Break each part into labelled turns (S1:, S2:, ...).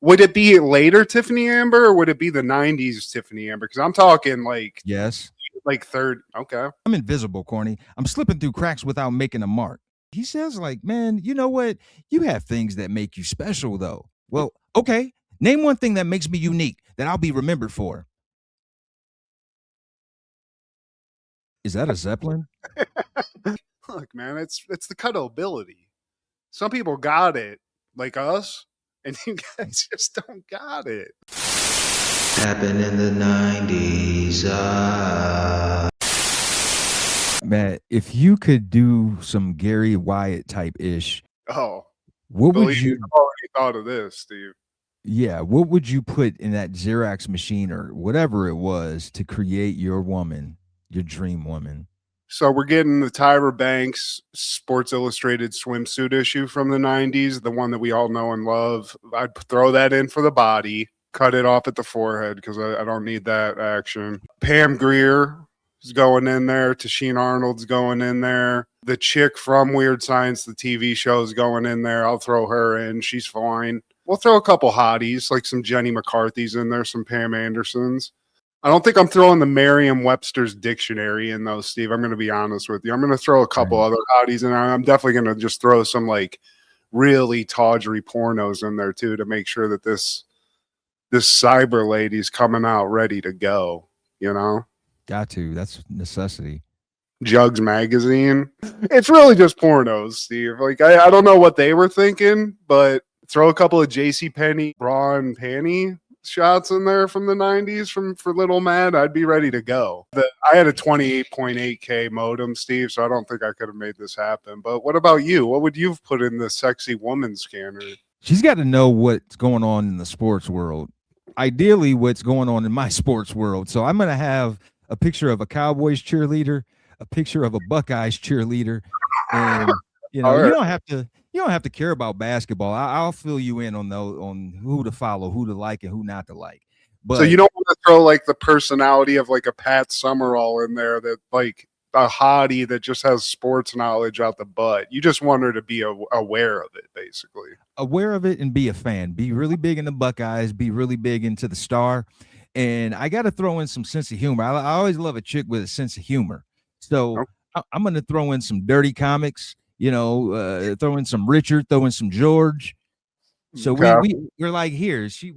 S1: Would it be later Tiffany Amber or would it be the 90s Tiffany Amber? Because I'm talking like
S2: Yes.
S1: Like third. Okay.
S2: I'm invisible, corny. I'm slipping through cracks without making a mark. He says, like, man, you know what? You have things that make you special, though. Well, okay. Name one thing that makes me unique that I'll be remembered for. Is that a Zeppelin?
S1: Look, man, it's the cuttability. Some people got it, like us, and you guys just don't got it.
S3: Happened in the 90s.
S2: Man, if you could do some Gary Wyatt type ish,
S1: Oh,
S2: what would you?
S1: I've already thought of this, Steve.
S2: Yeah, what would you put in that Xerox machine or whatever it was to create your woman, your dream woman?
S1: So we're getting the Tyra Banks Sports Illustrated swimsuit issue from the 90s, the one that we all know and love. I'd throw that in for the body, cut it off at the forehead because I don't need that action. Pam Grier is going in there. Tasheen Arnold's going in there. The chick from Weird Science, the TV show, is going in there. I'll throw her in. She's fine. We'll throw a couple hotties, like some Jenny McCarthy's in there, some Pam Andersons. I don't think I'm throwing the Merriam-Webster's dictionary in those, Steve. I'm going to be honest with you. I'm going to throw a couple other hotties in. I'm definitely going to just throw some like really tawdry pornos in there too to make sure that this cyber lady's coming out ready to go. You know,
S2: got to. That's necessity.
S1: Jugs magazine. It's really just pornos, Steve. Like I don't know what they were thinking, but throw a couple of JCPenney bra and panty shots in there from the 90s for Little Mad, I'd be ready to go. I had a 28.8K modem, Steve, so I don't think I could have made this happen. But what about you? What would you have put in the sexy woman scanner?
S2: She's got to know what's going on in the sports world. Ideally, what's going on in my sports world. So I'm going to have a picture of a Cowboys cheerleader, a picture of a Buckeyes cheerleader, and you know, right. You don't have to care about basketball. I'll fill you in on who to follow, who to like, and who not to like. But
S1: so you don't want to throw like the personality of like a Pat Summerall in there, that like a hottie that just has sports knowledge out the butt. You just want her to be aware of it, basically.
S2: Aware of it and be a fan. Be really big in the Buckeyes. Be really big into the Star. And I got to throw in some sense of humor. I always love a chick with a sense of humor. So I'm going to throw in some dirty comics. You know, throw in some Richard, throw in some George. So we're like, here, she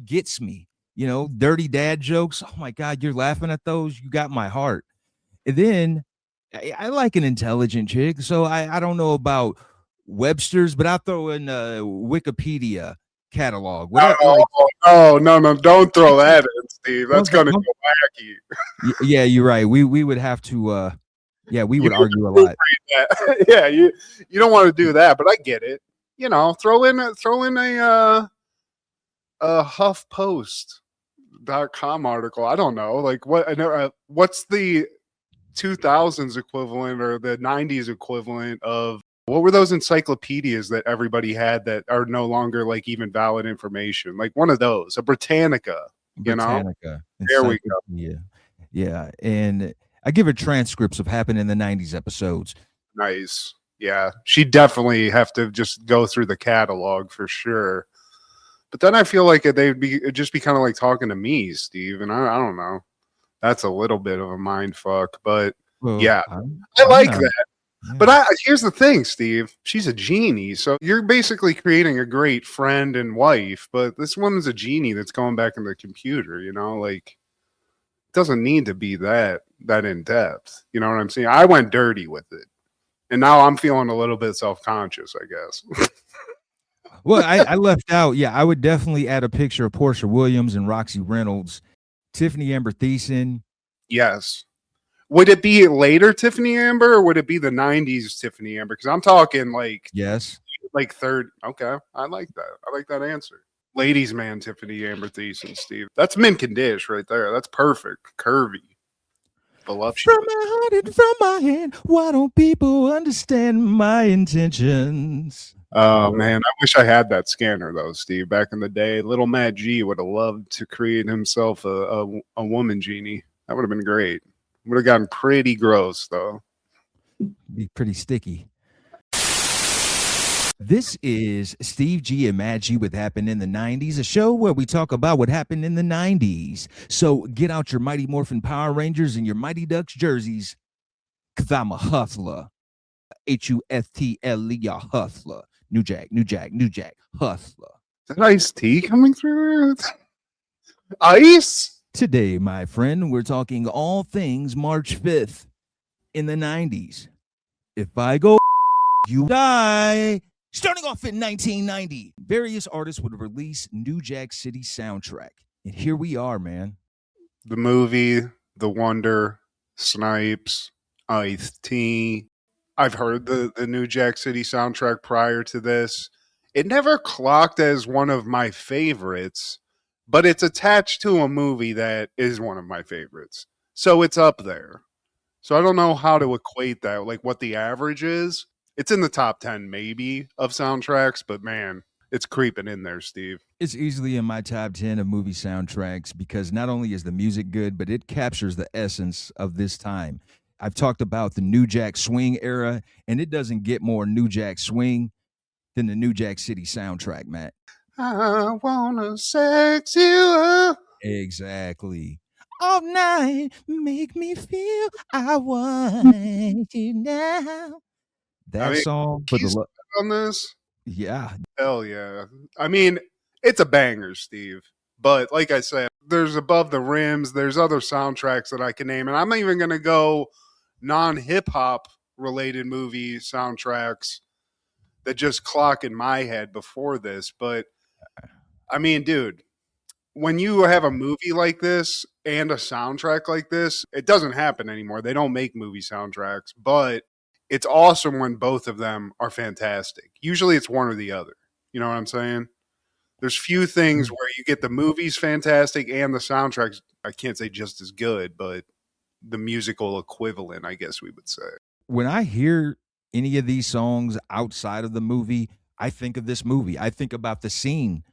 S2: gets me, you know, dirty dad jokes. Oh my God, you're laughing at those. You got my heart. And then I like an intelligent chick. So I don't know about Webster's, but I'll throw in Wikipedia catalog.
S1: No, don't throw that in, Steve. That's gonna go wacky.
S2: Yeah, you're right. We would have to yeah, we would argue a lot.
S1: Yeah, you don't want to do that, but I get it. You know, throw in a HuffPost.com article. I don't know, like what's the 2000s equivalent or the 90s equivalent of what were those encyclopedias that everybody had that are no longer like even valid information? Like one of those, a Britannica. You know, there we go.
S2: Yeah, and I give her transcripts of happened in the 90s episodes.
S1: Nice. Yeah. She definitely have to just go through the catalog for sure. But then I feel like it'd just be kind of like talking to me, Steve. And I don't know. That's a little bit of a mind fuck. But yeah, I like that. Yeah. But here's the thing, Steve. She's a genie. So you're basically creating a great friend and wife. But this woman's a genie that's going back in the computer, you know, like it doesn't need to be that in depth. You know what I'm saying? I went dirty with it. And now I'm feeling a little bit self-conscious, I guess.
S2: Well, I left out. Yeah, I would definitely add a picture of Portia Williams and Roxy Reynolds, Tiffany Amber Thiessen.
S1: Yes. Would it be later Tiffany Amber or would it be the 90s Tiffany Amber? Because I'm talking like like third. Okay. I like that. I like that answer. Ladies man Tiffany Amber Thiessen, Steve. That's mint condition right there. That's perfect. Curvy. Voluptuous.
S2: From my heart and from my hand, why don't people understand my intentions?
S1: Oh man, I wish I had that scanner though, Steve. Back in the day, little Matt G would have loved to create himself a woman genie. That would have been great. Would have gotten pretty gross though.
S2: Be pretty sticky. This is Steve G and Matt G with Happened in the 90s, a show where we talk about what happened in the 90s. So get out your Mighty Morphin Power Rangers and your Mighty Ducks jerseys, because I'm a hustler. Hustle, a hustler. New Jack, hustler.
S1: Is that iced tea coming through? Ice?
S2: Today, my friend, we're talking all things March 5th in the 90s. If I go, you die. Starting off in 1990, various artists would release New Jack City soundtrack. And here we are, man.
S1: The movie, The Wonder, Snipes, Iced Tea. I've heard the New Jack City soundtrack prior to this. It never clocked as one of my favorites, but it's attached to a movie that is one of my favorites. So it's up there. So I don't know how to equate that, like what the average is. It's in the top 10 maybe of soundtracks, but man, it's creeping in there, Steve.
S2: It's easily in my top 10 of movie soundtracks because not only is the music good, but it captures the essence of this time. I've talked about the New Jack Swing era, and it doesn't get more New Jack Swing than the New Jack City soundtrack, Matt.
S1: I wanna sex you up.
S2: Exactly. All night, make me feel I want you now. That song for
S1: he's
S2: the
S1: on this.
S2: yeah.
S1: Hell yeah. I mean, it's a banger, Steve. But like I said, there's Above the Rims, there's other soundtracks that I can name, and I'm even gonna go non-hip hop related movie soundtracks that just clock in my head before this. But I mean, dude, when you have a movie like this and a soundtrack like this, it doesn't happen anymore. They don't make movie soundtracks, but it's awesome when both of them are fantastic. Usually it's one or the other. You know what I'm saying? There's few things where you get the movies fantastic and the soundtracks, I can't say just as good, but the musical equivalent, I guess we would say.
S2: When I hear any of these songs outside of the movie, I think of this movie. I think about the scene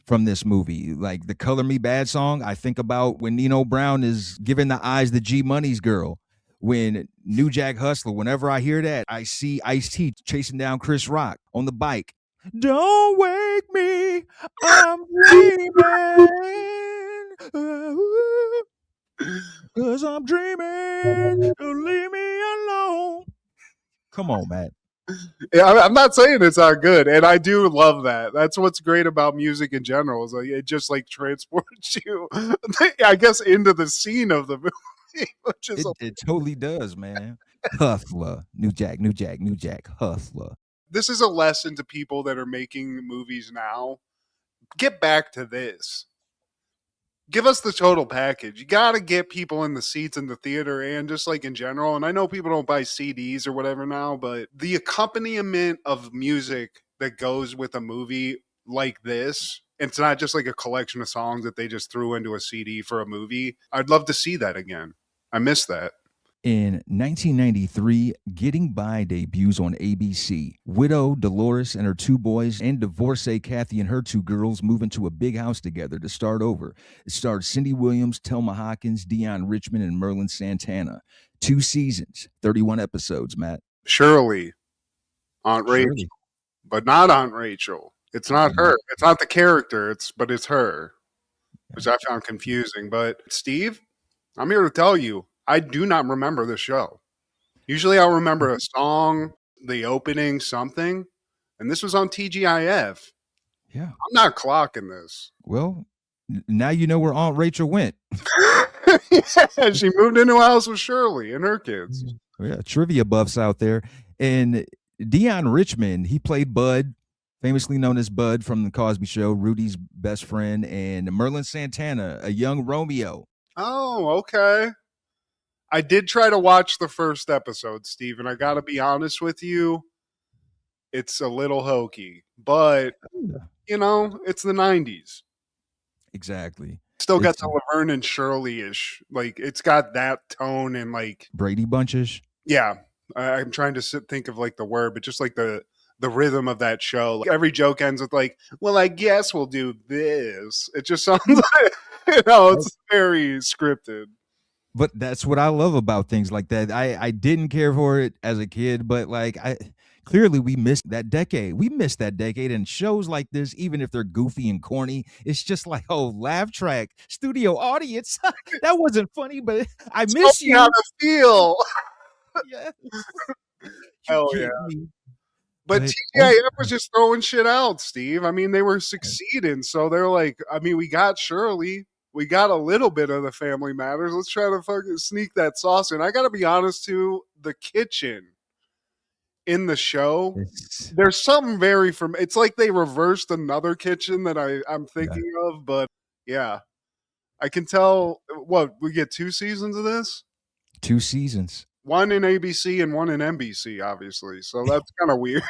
S2: from this movie. Like the Color Me Bad song, I think about when Nino Brown is giving the eyes to G Money's girl. When New Jack Hustler, whenever I hear that, I see Ice-T chasing down Chris Rock on the bike. Don't wake me, I'm dreaming. Cause I'm dreaming, leave me alone. Come on, Matt.
S1: Yeah, I'm not saying it's not good, and I do love that. That's what's great about music in general. Is like it just like transports you, I guess, into the scene of the movie. Which is
S2: it totally does, man. Hustler, New Jack, Hustler.
S1: This is a lesson to people that are making movies now. Get back to this. Give us the total package. You got to get people in the seats in the theater and just like in general. And I know people don't buy CDs or whatever now, but the accompaniment of music that goes with a movie like this, it's not just like a collection of songs that they just threw into a CD for a movie. I'd love to see that again. I miss that.
S2: In 1993, Getting By debuts on ABC. Widow Dolores and her two boys and divorcee Kathy and her two girls move into a big house together to start over. It starred Cindy Williams, Thelma Hawkins, Deion Richmond, and Merlin Santana. 2 seasons, 31 episodes, Matt.
S1: Shirley, Aunt Rachel, but not Aunt Rachel. It's not her. It's not the character. But it's her, which I found confusing. But Steve, I'm here to tell you, I do not remember the show. Usually I'll remember a song, the opening, something, and this was on TGIF.
S2: Yeah.
S1: I'm not clocking this.
S2: Well, now you know where Aunt Rachel went.
S1: Yeah, she moved into a house with Shirley and her kids.
S2: Yeah, trivia buffs out there. And Deion Richmond, he played Bud, famously known as Bud from The Cosby Show, Rudy's best friend, and Merlin Santana, a young Romeo.
S1: Oh, okay. I did try to watch the first episode, Steve, and I got to be honest with you, it's a little hokey. But, you know, it's the 90s.
S2: Exactly.
S1: Still got the Laverne and Shirley-ish. Like, it's got that tone and, like...
S2: Brady Bunches?
S1: Yeah. I'm trying to think of, like, the word, but just, like, the rhythm of that show. Like, every joke ends with, like, well, I guess we'll do this. It just sounds like, you know, it's very scripted.
S2: But that's what I love about things like that. I didn't care for it as a kid, but like Clearly, we missed that decade. We missed that decade, and shows like this, even if they're goofy and corny, it's just like, oh, laugh track, studio audience. That wasn't funny, but I miss
S1: Tell me how
S2: you.
S1: to feel.
S2: Yes. You
S1: Hell
S2: get
S1: yeah.
S2: me.
S1: But
S2: But
S1: TGIF was just throwing shit out, Steve. I mean, they were succeeding. So they're like, I mean, we got Shirley. We got a little bit of the Family Matters. Let's try to fucking sneak that sauce in. I got to be honest, too. The kitchen in the show,
S2: it's-
S1: there's something very from. It's like they reversed another kitchen that I'm
S2: yeah,
S1: thinking of. But yeah, I can tell. What, we get 2 seasons of this?
S2: 2 seasons.
S1: One in ABC and one in NBC, obviously. So that's kind of weird.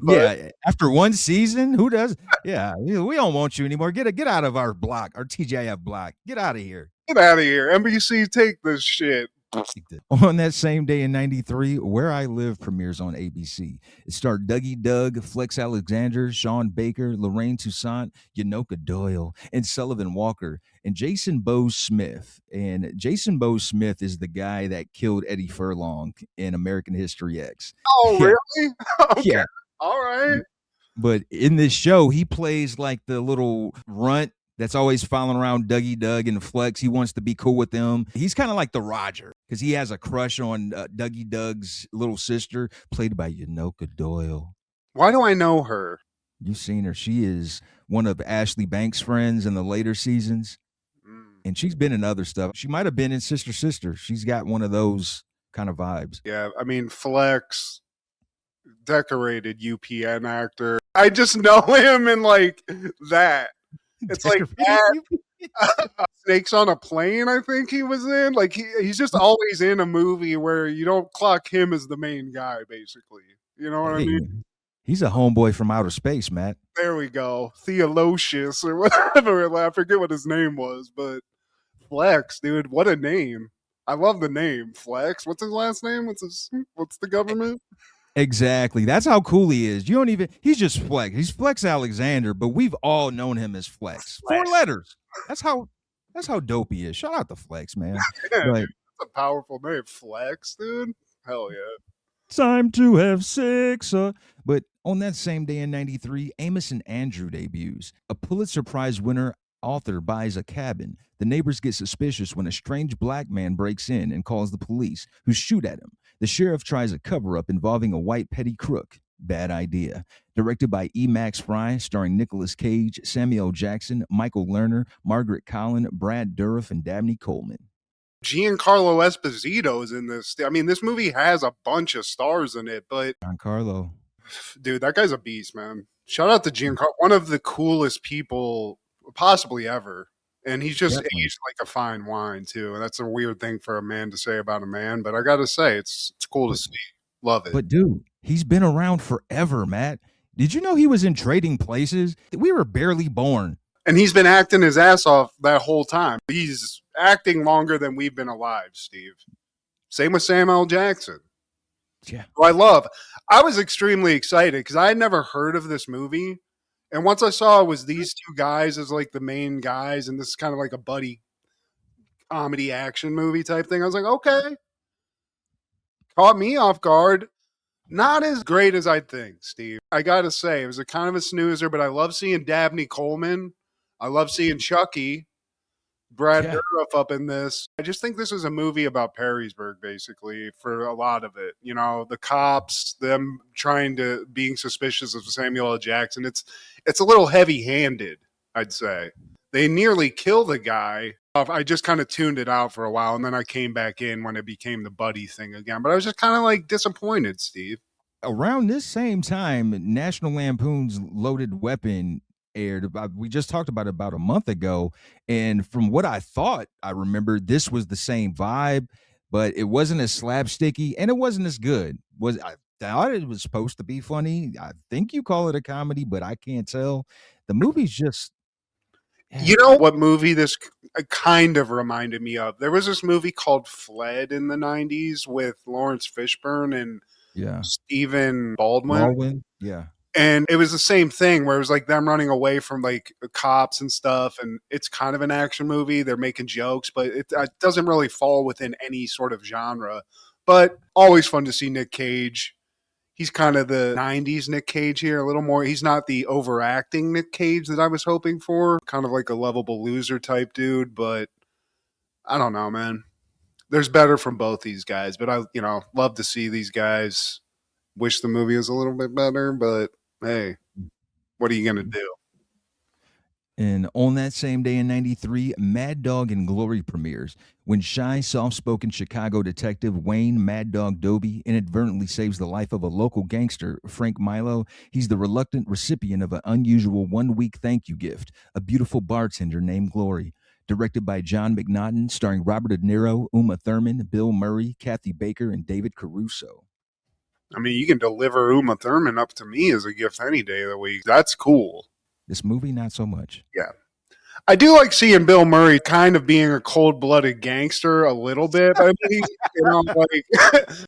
S1: But
S2: Yeah, after 1 season, who does? Yeah, we don't want you anymore. Get out of our block, our TGIF block. Get out of here.
S1: get out of here. NBC, take this shit.
S2: On that same day in 93, Where I Live premieres on ABC. It starred Dougie Doug, Flex Alexander, Sean Baker, Lorraine Toussaint, Yanoka Doyle, and Sullivan Walker, and Jason Bowes Smith. And Jason Bowes Smith is the guy that killed Eddie Furlong in American History X.
S1: Oh,
S2: Yeah.
S1: really? Okay.
S2: Yeah.
S1: All right.
S2: But in this show, he plays like the little runt that's always following around Dougie Doug and Flex. He wants to be cool with them. He's kind of like the Roger because he has a crush on Dougie Doug's little sister, played by Yanoka Doyle.
S1: Why do I know her?
S2: You've seen her. She is one of Ashley Banks' friends in the later seasons, and she's been in other stuff. She might have been in Sister Sister. She's got one of those kind of vibes.
S1: Yeah, I mean, Flex, decorated UPN actor. I just know him in like that. It's like Snakes on a Plane, I think he was in. Like he's just always in a movie where you don't clock him as the main guy, basically. You know what I mean?
S2: He's a homeboy from outer space, Matt.
S1: There we go. Theolosius or whatever. I forget what his name was, but Flex, dude, what a name. I love the name. Flex. What's his last name? What's the government?
S2: Exactly. That's how cool he is. He's just Flex. He's Flex Alexander, but we've all known him as Flex. 4 letters. That's how dope he is. Shout out to Flex, man.
S1: Yeah,
S2: But
S1: dude, that's a powerful name. Flex, dude. Hell yeah.
S2: time to have sex. But on that same day in 93, Amos and Andrew debuts. A Pulitzer Prize winner author buys a cabin. The neighbors get suspicious when a strange black man breaks in and calls the police, who shoot at him. The sheriff tries a cover-up involving a white petty crook. Bad idea. Directed by E. Max Fry, starring Nicolas Cage, Samuel Jackson, Michael Lerner, Margaret Collin, Brad Dourif, and Dabney Coleman.
S1: Giancarlo Esposito is in this. I mean, this movie has a bunch of stars in it, but
S2: Giancarlo.
S1: dude, that guy's a beast, man. Shout out to Giancarlo, one of the coolest people possibly ever. And he's just
S2: Definitely.
S1: aged like a fine wine, too. And that's a weird thing for a man to say about a man, but I got to say, it's cool to see. Love it.
S2: But dude, he's been around forever, Matt. Did you know he was in Trading Places? We were barely born.
S1: And he's been acting his ass off that whole time. He's acting longer than we've been alive, Steve. Same with Samuel Jackson.
S2: Yeah.
S1: Who I was extremely excited because I had never heard of this movie. And once I saw it was these 2 guys as like the main guys, and this is kind of like a buddy comedy action movie type thing, I was like, okay. Caught me off guard. Not as great as I'd think, Steve. I got to say, it was a kind of a snoozer, but I love seeing Dabney Coleman. I love seeing Chucky, Brad Dourif up in this. I just think this is a movie about Perrysburg, basically, for a lot of it. You know, the cops, them being suspicious of Samuel L. Jackson. It's a little heavy-handed, I'd say. They nearly kill the guy. I just kind of tuned it out for a while, and then I came back in when it became the buddy thing again. But I was just kind of like disappointed, Steve.
S2: Around this same time, National Lampoon's Loaded Weapon aired. We just talked about it about a month ago. And from what I thought, I remember this was the same vibe, but it wasn't as slapsticky and it wasn't as good. I thought it was supposed to be funny. I think you call it a comedy, but I can't tell. The movie's just...
S1: You know what movie this kind of reminded me of? There was this movie called Fled in the 90s with Lawrence Fishburne and Stephen Baldwin.
S2: Yeah.
S1: And it was the same thing where it was like them running away from like cops and stuff. And it's kind of an action movie. They're making jokes, but it doesn't really fall within any sort of genre. But always fun to see Nick Cage. He's kind of the 90s Nick Cage here, a little more. He's not the overacting Nick Cage that I was hoping for. Kind of like a lovable loser type dude, but I don't know, man. There's better from both these guys, but I, love to see these guys. Wish the movie was a little bit better, but hey, what are you going to do?
S2: And on that same day in 93, Mad Dog and Glory premieres when shy, soft-spoken Chicago detective Wayne Mad Dog Doby inadvertently saves the life of a local gangster, Frank Milo. He's the reluctant recipient of an unusual one-week thank you gift, a beautiful bartender named Glory. Directed by John McNaughton, starring Robert De Niro, Uma Thurman, Bill Murray, Kathy Baker, and David Caruso.
S1: I mean, you can deliver Uma Thurman up to me as a gift any day of the week. That's cool.
S2: This movie, not so much.
S1: Yeah. I do like seeing Bill Murray kind of being a cold-blooded gangster a little bit. I mean,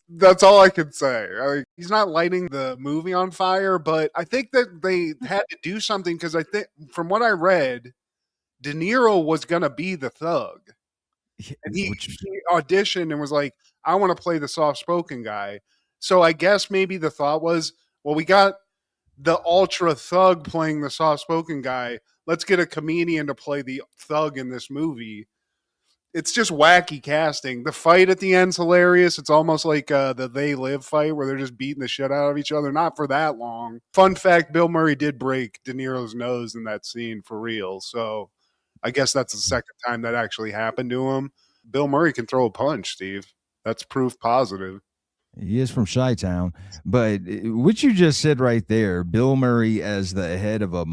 S1: that's all I can say. He's not lighting the movie on fire, but I think that they had to do something because I think, from what I read, De Niro was going to be the thug. And he auditioned and was like, I want to play the soft-spoken guy. So I guess maybe the thought was, well, we got the ultra thug playing the soft-spoken guy. Let's get a comedian to play the thug in this movie. It's just wacky casting. The fight at the end's hilarious. It's almost like the They Live fight where they're just beating the shit out of each other. Not for that long. Fun fact, Bill Murray did break De Niro's nose in that scene for real. So I guess that's the second time that actually happened to him. Bill Murray can throw a punch, Steve. That's proof positive.
S2: He is from Chi-Town, but what you just said right there, Bill Murray as the head of a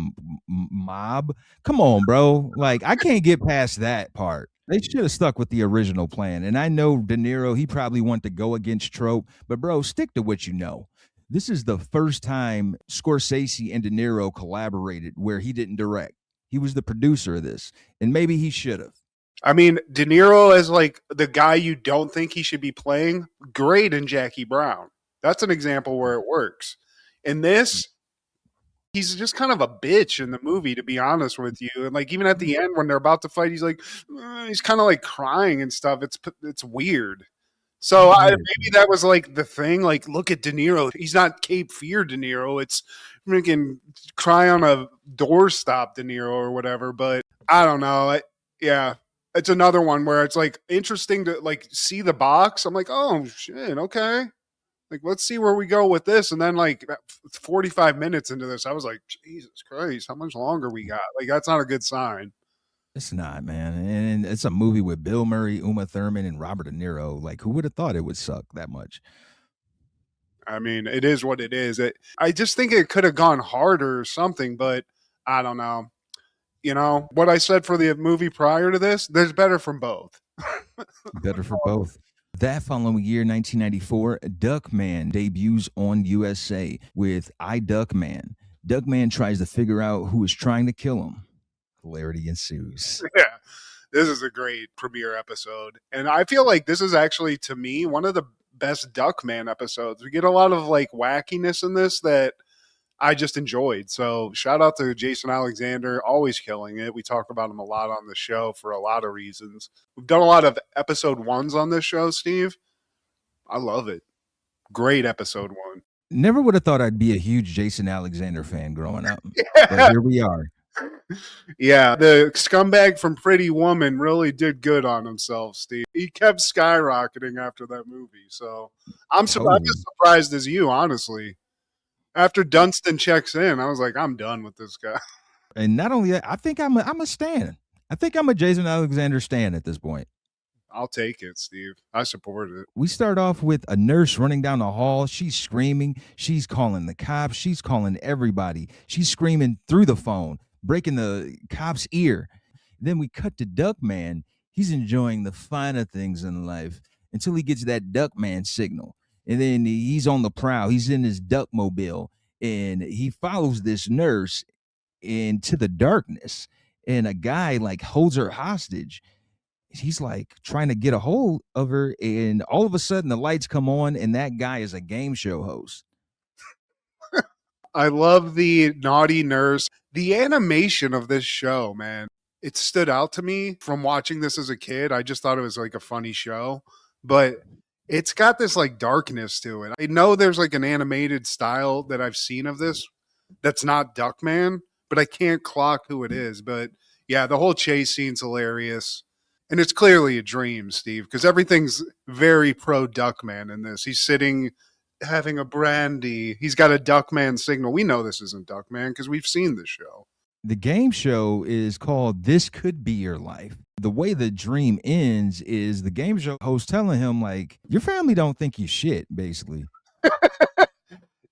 S2: mob. Come on, bro. Like, I can't get past that part. They should have stuck with the original plan. And I know De Niro, he probably wanted to go against trope, but bro, stick to what you know. This is the first time Scorsese and De Niro collaborated where he didn't direct. He was the producer of this, and maybe he should have.
S1: I mean, De Niro as like the guy you don't think he should be playing, great in Jackie Brown. That's an example where it works. In this, he's just kind of a bitch in the movie, to be honest with you. And like even at the end when they're about to fight, he's like, he's kind of like crying and stuff. It's weird. So maybe that was like the thing. Like, look at De Niro. He's not Cape Fear De Niro. It's freaking cry on a doorstop De Niro or whatever. But I don't know. Yeah. It's another one where it's like interesting to like see the box. I'm like, oh shit, okay. Like, let's see where we go with this. And then like 45 minutes into this, I was like, Jesus Christ, how much longer we got? Like, that's not a good sign.
S2: It's not, man. And it's a movie with Bill Murray, Uma Thurman, and Robert De Niro. Like, who would have thought it would suck that much?
S1: I mean, it is what it is. I just think it could have gone harder or something, but I don't know. You know, what I said for the movie prior to this, there's better from both.
S2: Better for both. That following year, 1994, Duckman debuts on USA with Duckman. Duckman tries to figure out who is trying to kill him. Hilarity ensues.
S1: Yeah, this is a great premiere episode. And I feel like this is actually, to me, one of the best Duckman episodes. We get a lot of like wackiness in this that I just enjoyed. So shout out to Jason Alexander, always killing it. We talk about him a lot on the show for a lot of reasons. We've done a lot of episode ones on this show, Steve. I love it. Great episode one.
S2: Never would have thought I'd be a huge Jason Alexander fan growing up.
S1: Yeah.
S2: But here we are.
S1: Yeah, the scumbag from Pretty Woman really did good on himself, Steve. He kept skyrocketing after that movie. So I'm as surprised as you, honestly. After Dunstan checks in, I was like, I'm done with this guy.
S2: And not only that, I think I'm a stan. I think I'm a Jason Alexander stan at this point.
S1: I'll take it, Steve. I support it.
S2: We start off with a nurse running down the hall. She's screaming. She's calling the cops. She's calling everybody. She's screaming through the phone, breaking the cop's ear. Then we cut to Duckman. He's enjoying the finer things in life until he gets that Duckman signal. And then he's on the prowl. He's in his Duckmobile, and he follows this nurse into the darkness. And a guy like holds her hostage. He's like trying to get a hold of her, and all of a sudden the lights come on, and that guy is a game show host.
S1: I love the naughty nurse. The animation of this show, man, it stood out to me from watching this as a kid. I just thought it was like a funny show, but It's got this like darkness to it. I know there's like an animated style that I've seen of this that's not Duckman, but I can't clock who it is. But yeah, the whole chase scene's hilarious. And it's clearly a dream, Steve, because everything's very pro Duckman in this. He's sitting having a brandy. He's got a Duckman signal. We know this isn't Duckman because we've seen the show.
S2: The game show is called This Could Be Your Life. The way the dream ends is the game show host telling him, like, your family don't think you shit, basically.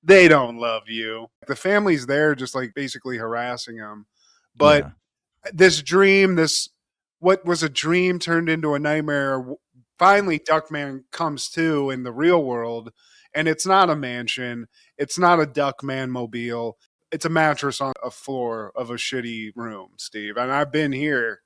S1: They don't love you. The family's there just like basically harassing him. But this dream, what was a dream turned into a nightmare. Finally, Duckman comes to in the real world, and it's not a mansion. It's not a Duckman mobile. It's a mattress on a floor of a shitty room, Steve. And I've been here.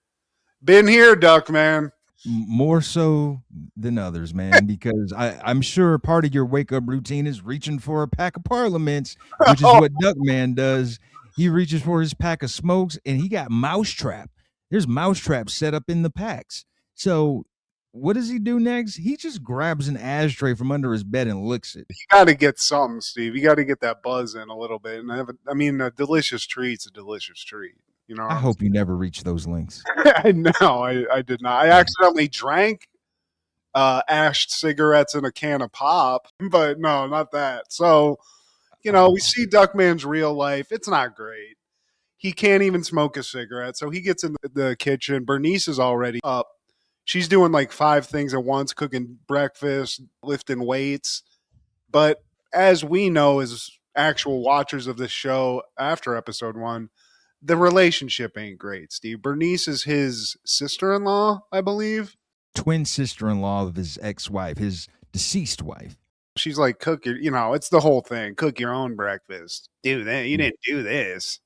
S1: Been here, Duckman.
S2: More so than others, man, because I'm sure part of your wake-up routine is reaching for a pack of Parliaments, which is what Duckman does. He reaches for his pack of smokes, and he got mousetrap. There's mousetrap set up in the packs. So what does he do next? He just grabs an ashtray from under his bed and licks it.
S1: You got to get something, Steve. You got to get that buzz in a little bit. And a delicious treat's a delicious treat. You know,
S2: I hope you never reach those links.
S1: No, I did not. I accidentally drank ashed cigarettes in a can of pop, but no, not that. So, we see Duckman's real life. It's not great. He can't even smoke a cigarette. So he gets in the kitchen. Bernice is already up. She's doing like 5 things at once, cooking breakfast, lifting weights. But as we know as actual watchers of this show after episode 1, the relationship ain't great, Steve. Bernice is his sister-in-law, I believe.
S2: Twin sister-in-law of his ex-wife, his deceased wife.
S1: She's like, cook your, it's the whole thing. Cook your own breakfast. Do that. You didn't do this.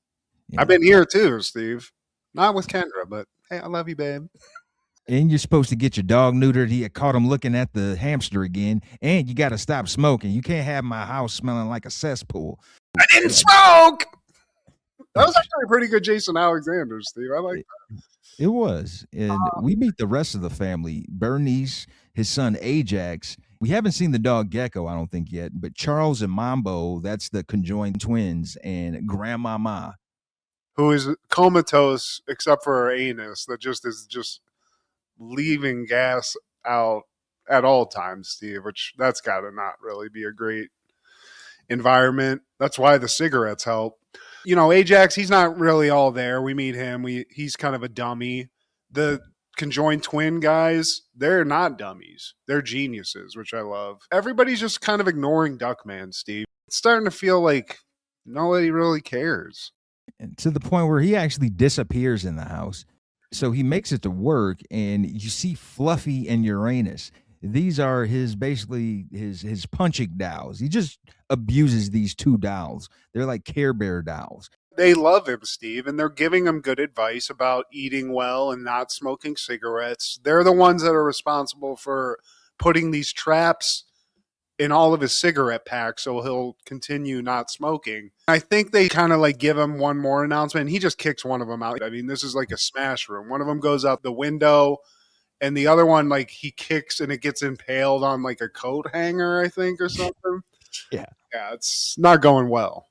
S1: Yeah. I've been here too, Steve. Not with Kendra, but hey, I love you, babe.
S2: And you're supposed to get your dog neutered. He had caught him looking at the hamster again. And you got to stop smoking. You can't have my house smelling like a cesspool.
S1: I didn't smoke. That was actually a pretty good Jason Alexander, Steve. I like that.
S2: It was. And we meet the rest of the family. Bernice, his son Ajax. We haven't seen the dog Gecko, I don't think yet. But Charles and Mambo, that's the conjoined twins. And Grandmama,
S1: who is comatose except for her anus that is leaving gas out at all times, Steve, which that's got to not really be a great environment. That's why the cigarettes help. Ajax, he's not really all there. We meet him. He's kind of a dummy. The conjoined twin guys, they're not dummies. They're geniuses, which I love. Everybody's just kind of ignoring Duckman, Steve. It's starting to feel like nobody really cares.
S2: And to the point where he actually disappears in the house. So he makes it to work, and you see Fluffy and Uranus. These are his punching dolls. He just abuses these 2 dolls. They're like Care Bear dolls.
S1: They love him, Steve, and they're giving him good advice about eating well and not smoking cigarettes. They're the ones that are responsible for putting these traps in all of his cigarette packs so he'll continue not smoking. I think they kind of like give him one more announcement, and he just kicks one of them out. I mean, this is like a smash room. One of them goes out the window, and the other one, like, he kicks and it gets impaled on like a coat hanger, I think, or something.
S2: Yeah,
S1: it's not going well.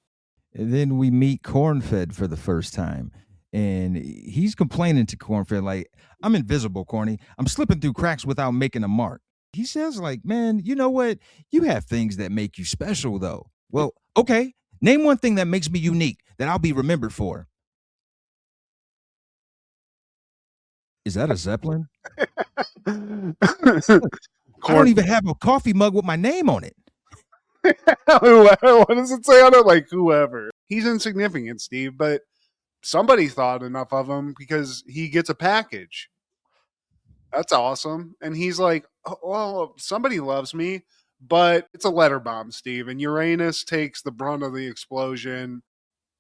S2: And then we meet Cornfed for the first time, and he's complaining to Cornfed like, I'm invisible, Corny. I'm slipping through cracks without making a mark. He says, like, man, you know what? You have things that make you special, though. Well, okay. Name one thing that makes me unique that I'll be remembered for. Is that a Zeppelin? I don't even have a coffee mug with my name on it.
S1: What does it say on it? Like, whoever. He's insignificant, Steve, but somebody thought enough of him because he gets a package. That's awesome. And he's like, oh, well, somebody loves me, but it's a letter bomb, Steve. And Uranus takes the brunt of the explosion,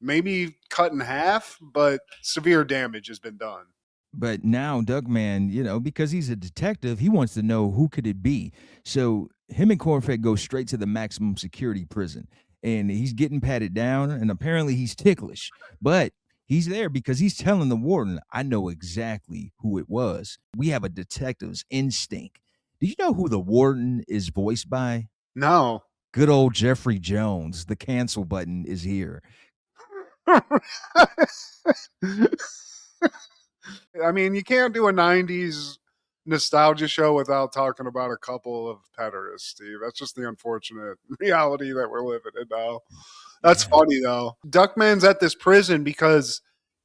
S1: maybe cut in half, but severe damage has been done.
S2: But now Duckman, because he's a detective, he wants to know who could it be. So him and Cornfed go straight to the maximum security prison, and he's getting patted down, and apparently he's ticklish. But he's there because he's telling the warden, I know exactly who it was. We have a detective's instinct. Do you know who the warden is voiced by?
S1: No.
S2: Good old Jeffrey Jones. The cancel button is here.
S1: I mean, you can't do a 90s nostalgia show without talking about a couple of pederasts, Steve. That's just the unfortunate reality that we're living in now. That's funny, though. Duckman's at this prison because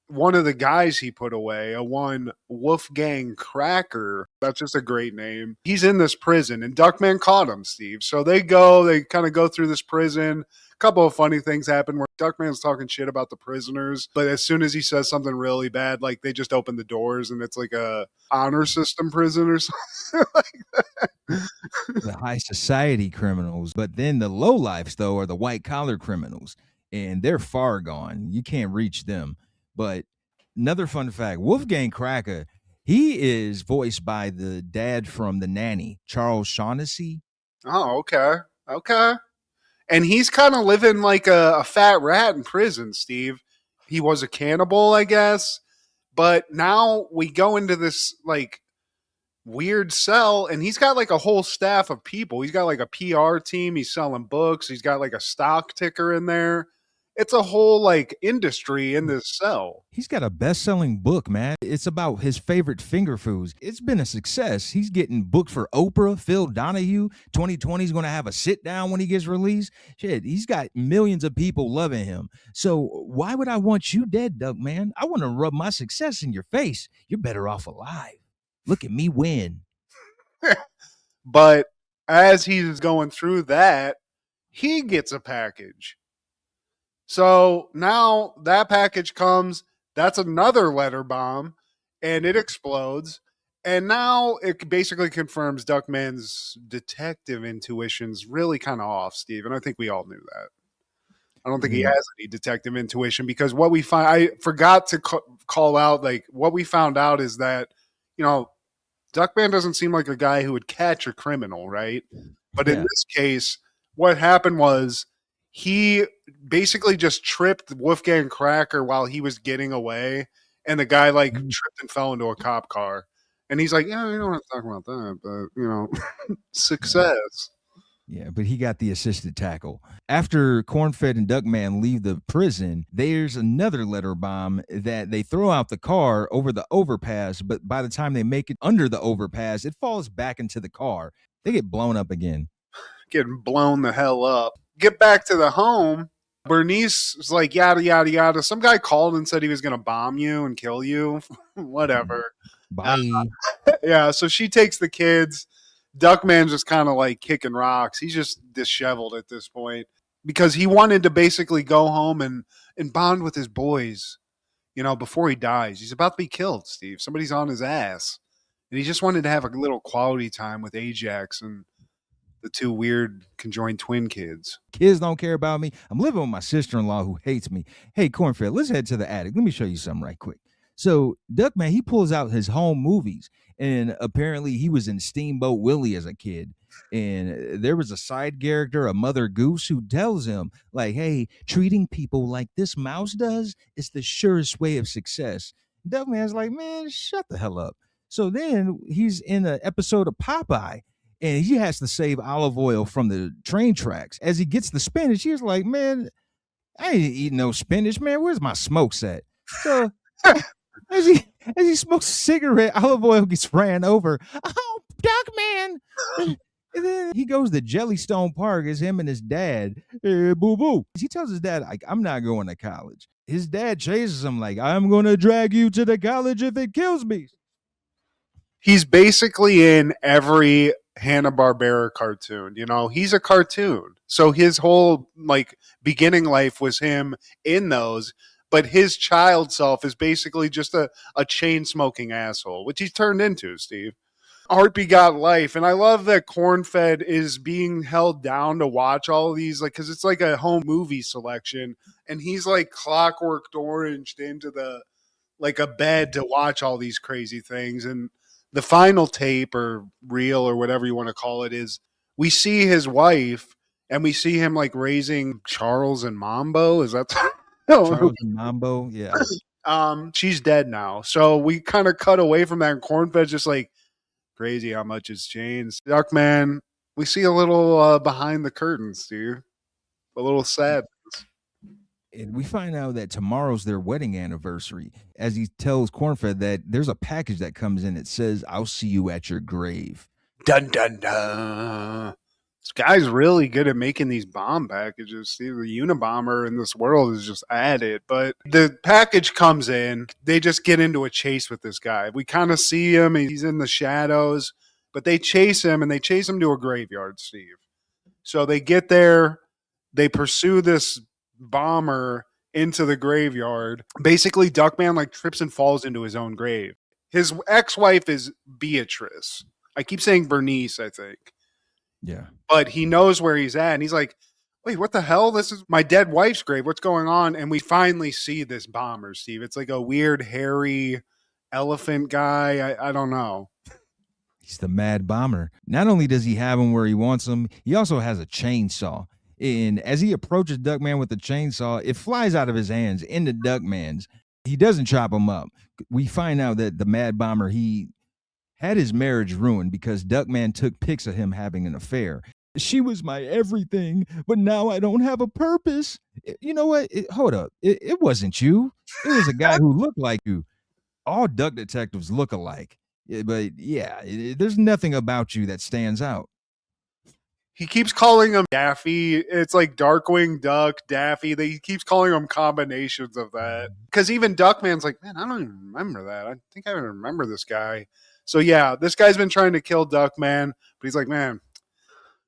S1: one of the guys he put away, a one Wolfgang Cracker, that's just a great name. He's in this prison, and Duckman caught him, Steve. So they kind of go through this prison. A couple of funny things happen where Duckman's talking shit about the prisoners, but as soon as he says something really bad, like they just open the doors and it's like a honor system prison or something like that.
S2: The high society criminals, but then the low lives though are the white collar criminals, and they're far gone. You can't reach them. But another fun fact, Wolfgang Cracker, he is voiced by the dad from The Nanny, Charles Shaughnessy.
S1: Oh, okay. Okay. And he's kind of living like a fat rat in prison, Steve. He was a cannibal, I guess. But now we go into this like weird cell, and he's got like a whole staff of people. He's got like a PR team. He's selling books. He's got like a stock ticker in there. It's a whole like industry in this cell.
S2: He's got a best-selling book, man. It's about his favorite finger foods. It's been a success. He's getting booked for Oprah, Phil Donahue. 2020 is going to have a sit-down when he gets released. Shit, he's got millions of people loving him. So why would I want you dead, Duckman? I want to rub my success in your face. You're better off alive. Look at me win.
S1: But as he's going through that, he gets a package. So now that package comes, that's another letter bomb, and it explodes. And now it basically confirms Duckman's detective intuition's really kind of off, Steve. And I think we all knew that. I don't think he has any detective intuition, because what we find, I forgot to call out, like what we found out is that, you know, Duckman doesn't seem like a guy who would catch a criminal, right? But in this case, what happened was he basically just tripped Wolfgang Cracker while he was getting away, and the guy like tripped and fell into a cop car. And he's like, yeah, you don't want to talk about that, but you know, success.
S2: Yeah, but he got the assisted tackle. After Cornfed and Duckman leave the prison, there's another letter bomb that they throw out the car over the overpass, but by the time they make it under the overpass, it falls back into the car. They get blown up again.
S1: Getting blown the hell up. Get back to the home. Bernice is like, yada, yada, yada. Some guy called and said he was going to bomb you and kill you. Whatever.
S2: Bye.
S1: Yeah, so she takes the kids. Duckman's just kind of like kicking rocks. He's just disheveled at this point because he wanted to basically go home and bond with his boys, you know, before he dies. He's about to be killed, Steve. Somebody's on his ass. And he just wanted to have a little quality time with Ajax and the two weird conjoined twin kids.
S2: Kids don't care about me. I'm living with my sister-in-law who hates me. Hey, Cornfed, let's head to the attic. Let me show you something right quick. So Duckman, he pulls out his home movies, and apparently he was in Steamboat Willie as a kid. And there was a side character, a Mother Goose, who tells him, like, hey, treating people like this mouse does is the surest way of success. Duckman's like, man, shut the hell up. So then he's in an episode of Popeye, and he has to save olive oil from the train tracks. As he gets the spinach, he's like, man, I ain't eating no spinach, man. Where's my smokes at? So as he smokes a cigarette, olive oil gets ran over. Oh, Duckman. And then he goes to Jellystone Park as him and his dad. Hey, boo-boo. He tells his dad, like, I'm not going to college. His dad chases him like, I'm going to drag you to the college if it kills me.
S1: He's basically in every Hanna-Barbera cartoon. You know, he's a cartoon. So his whole, like, beginning life was him in those. But his child self is basically just a chain-smoking asshole, which he's turned into, Steve. Art begot life. And I love that Cornfed is being held down to watch all of these, like, because it's like a home movie selection. And he's like clockworked oranged into the, like, a bed to watch all these crazy things. And the final tape or reel or whatever you want to call it is we see his wife and we see him like raising Charles and Mambo. Is that
S2: Charles and Mambo? Yeah.
S1: She's dead now. So we kind of cut away from that, and Cornfed's just like, crazy how much it's changed. Duckman, we see a little behind the curtains, Steve. A little sad.
S2: And we find out that tomorrow's their wedding anniversary. As he tells Cornfed that there's a package that comes in that says, "I'll see you at your grave."
S1: Dun dun dun. This guy's really good at making these bomb packages. See, the Unabomber in this world is just at it. But the package comes in. They just get into a chase with this guy. We kind of see him. He's in the shadows. But they chase him, and they chase him to a graveyard, Steve. So they get there. They pursue this bomber into the graveyard. Basically, Duckman like trips and falls into his own grave. His ex-wife is Beatrice. I keep saying Bernice, I think.
S2: Yeah.
S1: But he knows where he's at, and he's like, wait, what the hell? This is my dead wife's grave. What's going on? And we finally see this bomber, Steve. It's like a weird, hairy elephant guy. I don't know.
S2: He's the mad bomber. Not only does he have him where he wants him, he also has a chainsaw. And as he approaches Duckman with the chainsaw, it flies out of his hands into Duckman's. He doesn't chop him up. We find out that the mad bomber, he had his marriage ruined because Duckman took pics of him having an affair. She was my everything, but now I don't have a purpose. You know what? Hold up. It wasn't you. It was a guy who looked like you. All duck detectives look alike. But yeah, there's nothing about you that stands out.
S1: He keeps calling him Daffy. It's like Darkwing Duck, Daffy. He keeps calling him combinations of that. Because even Duckman's like, man, I don't even remember that. I think I remember this guy. So yeah, this guy's been trying to kill Duckman, but he's like, man,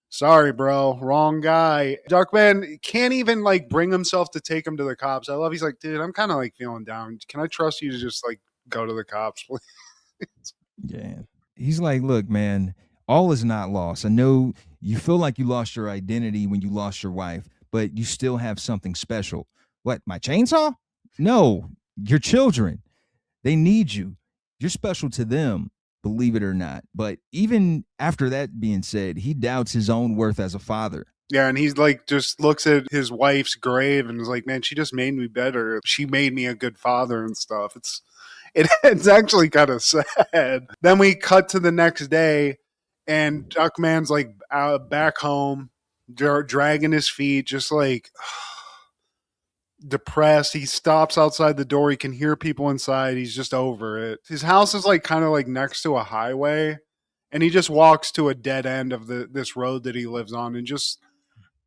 S1: sorry, bro, wrong guy. Duckman can't even like bring himself to take him to the cops. I love. He's like, dude, I'm kind of like feeling down. Can I trust you to just like go to the cops, please?
S2: Yeah. He's like, look, man, all is not lost. I know you feel like you lost your identity when you lost your wife, but you still have something special. What, my chainsaw? No, your children. They need you. You're special to them, believe it or not. But even after that being said, he doubts his own worth as a father.
S1: Yeah, and he's like, just looks at his wife's grave and is like, man, she just made me better. She made me a good father and stuff. It's actually kind of sad. Then we cut to the next day, and Duckman's like back home, dragging his feet, just like depressed. He stops outside the door. He can hear people inside. He's just over it. His house is like kind of like next to a highway, and he just walks to a dead end of this road that he lives on, and just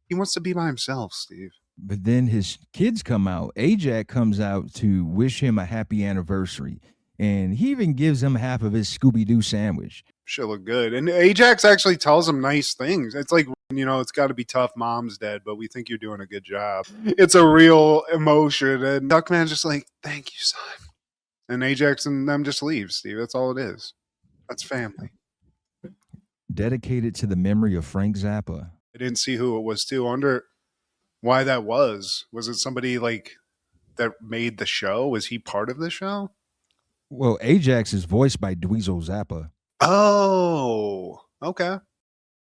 S1: he wants to be by himself, Steve.
S2: But then his kids come out. Ajax comes out to wish him a happy anniversary. And he even gives him half of his Scooby-Doo sandwich.
S1: Should look good. And Ajax actually tells him nice things. It's like, it's got to be tough. Mom's dead, but we think you're doing a good job. It's a real emotion. And Duckman's just like, thank you, son. And Ajax and them just leave, Steve. That's all it is. That's family.
S2: Dedicated to the memory of Frank Zappa.
S1: I didn't see who it was too. I wonder why that was. Was it somebody like that made the show? Was he part of the show?
S2: Well, Ajax is voiced by Dweezil Zappa.
S1: Oh, okay.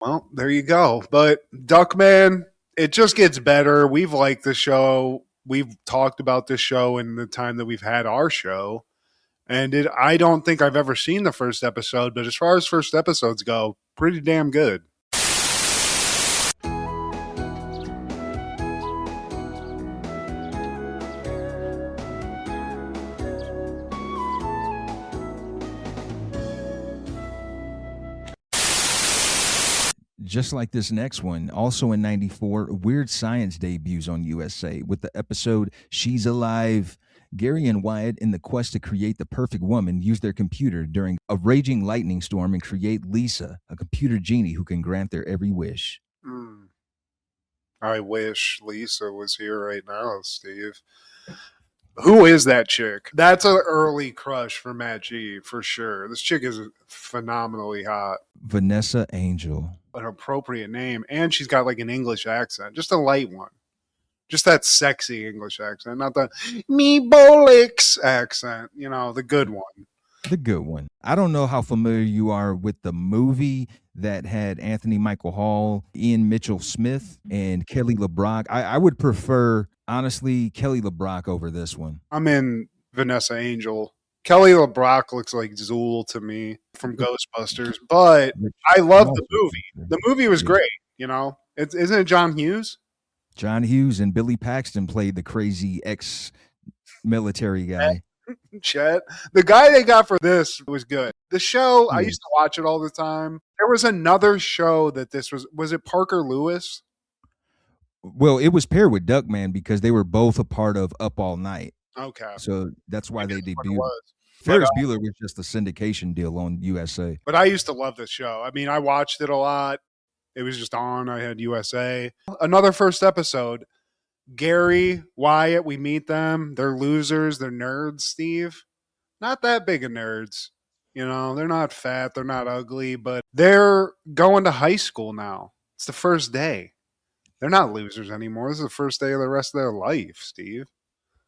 S1: Well, there you go. But Duckman, it just gets better. We've liked the show. We've talked about this show in the time that we've had our show. And I don't think I've ever seen the first episode, but as far as first episodes go, pretty damn good.
S2: Just like this next one, also in 94, Weird Science debuts on USA with the episode She's Alive. Gary and Wyatt, in the quest to create the perfect woman, use their computer during a raging lightning storm and create Lisa, a computer genie who can grant their every wish.
S1: I wish Lisa was here right now, Steve. Who is that chick? That's an early crush for Matt G, for sure. This chick is phenomenally hot.
S2: Vanessa Angel.
S1: An appropriate name. And she's got like an English accent. Just a light one. Just that sexy English accent. Not the me bollocks accent. The good one.
S2: The good one. I don't know how familiar you are with the movie that had Anthony Michael Hall, Ian Mitchell Smith, and Kelly LeBrock. I would prefer, honestly, Kelly LeBrock over this one.
S1: I'm in Vanessa Angel. Kelly LeBrock looks like Zool to me from Ghostbusters, but I love the movie. The movie was great. You know, isn't it John Hughes?
S2: John Hughes and Billy Paxton played the crazy ex-military guy.
S1: Chet. The guy they got for this was good. The show, I used to watch it all the time. There was another show that this was it Parker Lewis?
S2: Well, it was paired with Duckman because they were both a part of Up All Night.
S1: Okay.
S2: So that's why they debuted.
S1: Was.
S2: Ferris Bueller was just a syndication deal on USA.
S1: But I used to love this show. I mean, I watched it a lot. It was just on. I had USA. Another first episode. Gary, Wyatt, we meet them. They're losers. They're nerds, Steve. Not that big of nerds. You know, they're not fat. They're not ugly. But they're going to high school now. It's the first day. They're not losers anymore. This is the first day of the rest of their life, Steve.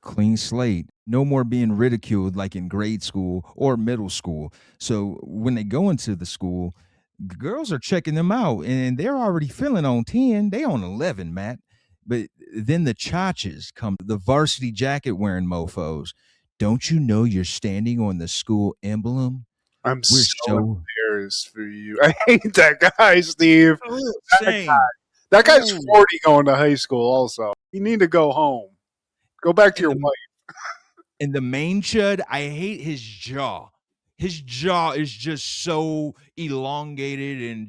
S2: Clean slate. No more being ridiculed like in grade school or middle school. So when they go into the school, girls are checking them out and they're already feeling on 10. They on 11, Matt. But then the chachas come, the varsity jacket wearing mofos. Don't you know you're standing on the school emblem?
S1: I'm so embarrassed for you. I hate that guy, Steve. That guy's 40 going to high school also. You need to go home. Go back to your wife.
S2: And the main chud, I hate his jaw. His jaw is just so elongated and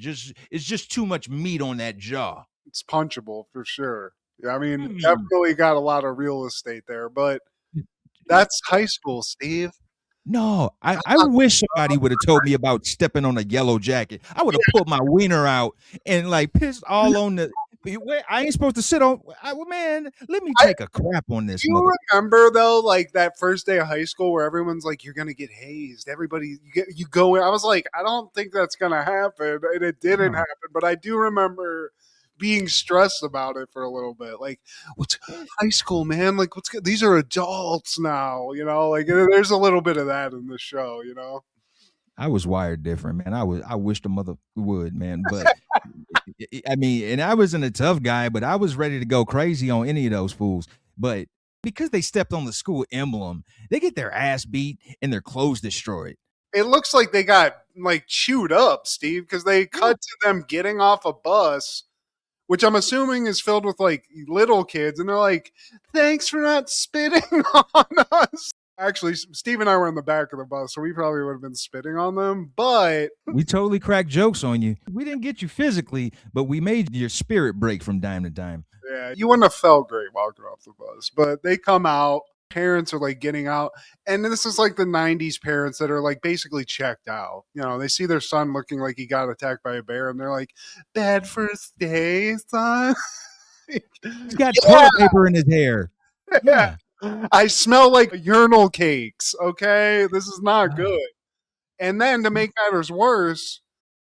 S2: it's just too much meat on that jaw.
S1: It's punchable for sure. Yeah, I mean, definitely got a lot of real estate there, but that's high school, Steve.
S2: No, I wish somebody would have told me about stepping on a yellow jacket. I would have pulled my wiener out and like pissed all on the. I ain't supposed to sit on. Man, let me take a crap on this.
S1: Do you remember though, like that first day of high school where everyone's like, "You're gonna get hazed." Everybody, you go in. I was like, I don't think that's gonna happen, and it didn't happen. But I do remember being stressed about it for a little bit. Like, what's high school, man? Like, what's these are adults now, you know? Like, there's a little bit of that in the show, you know.
S2: I was wired different, man. I wish the mother would, man. But I mean, and I wasn't a tough guy, but I was ready to go crazy on any of those fools. But because they stepped on the school emblem, they get their ass beat and their clothes destroyed.
S1: It looks like they got like chewed up, Steve, because they cut to them getting off a bus, which I'm assuming is filled with like little kids. And they're like, thanks for not spitting on us. Actually, Steve and I were in the back of the bus, so we probably would have been spitting on them. But
S2: we totally cracked jokes on you. We didn't get you physically, but we made your spirit break from time to time.
S1: Yeah, you wouldn't have felt great walking off the bus. But they come out. Parents are like getting out. And this is like the 90s parents that are like basically checked out. You know, they see their son looking like he got attacked by a bear and they're like, bad first day, son.
S2: He's got toilet paper in his hair.
S1: Yeah. I smell like urinal cakes. Okay. This is not good. And then to make matters worse,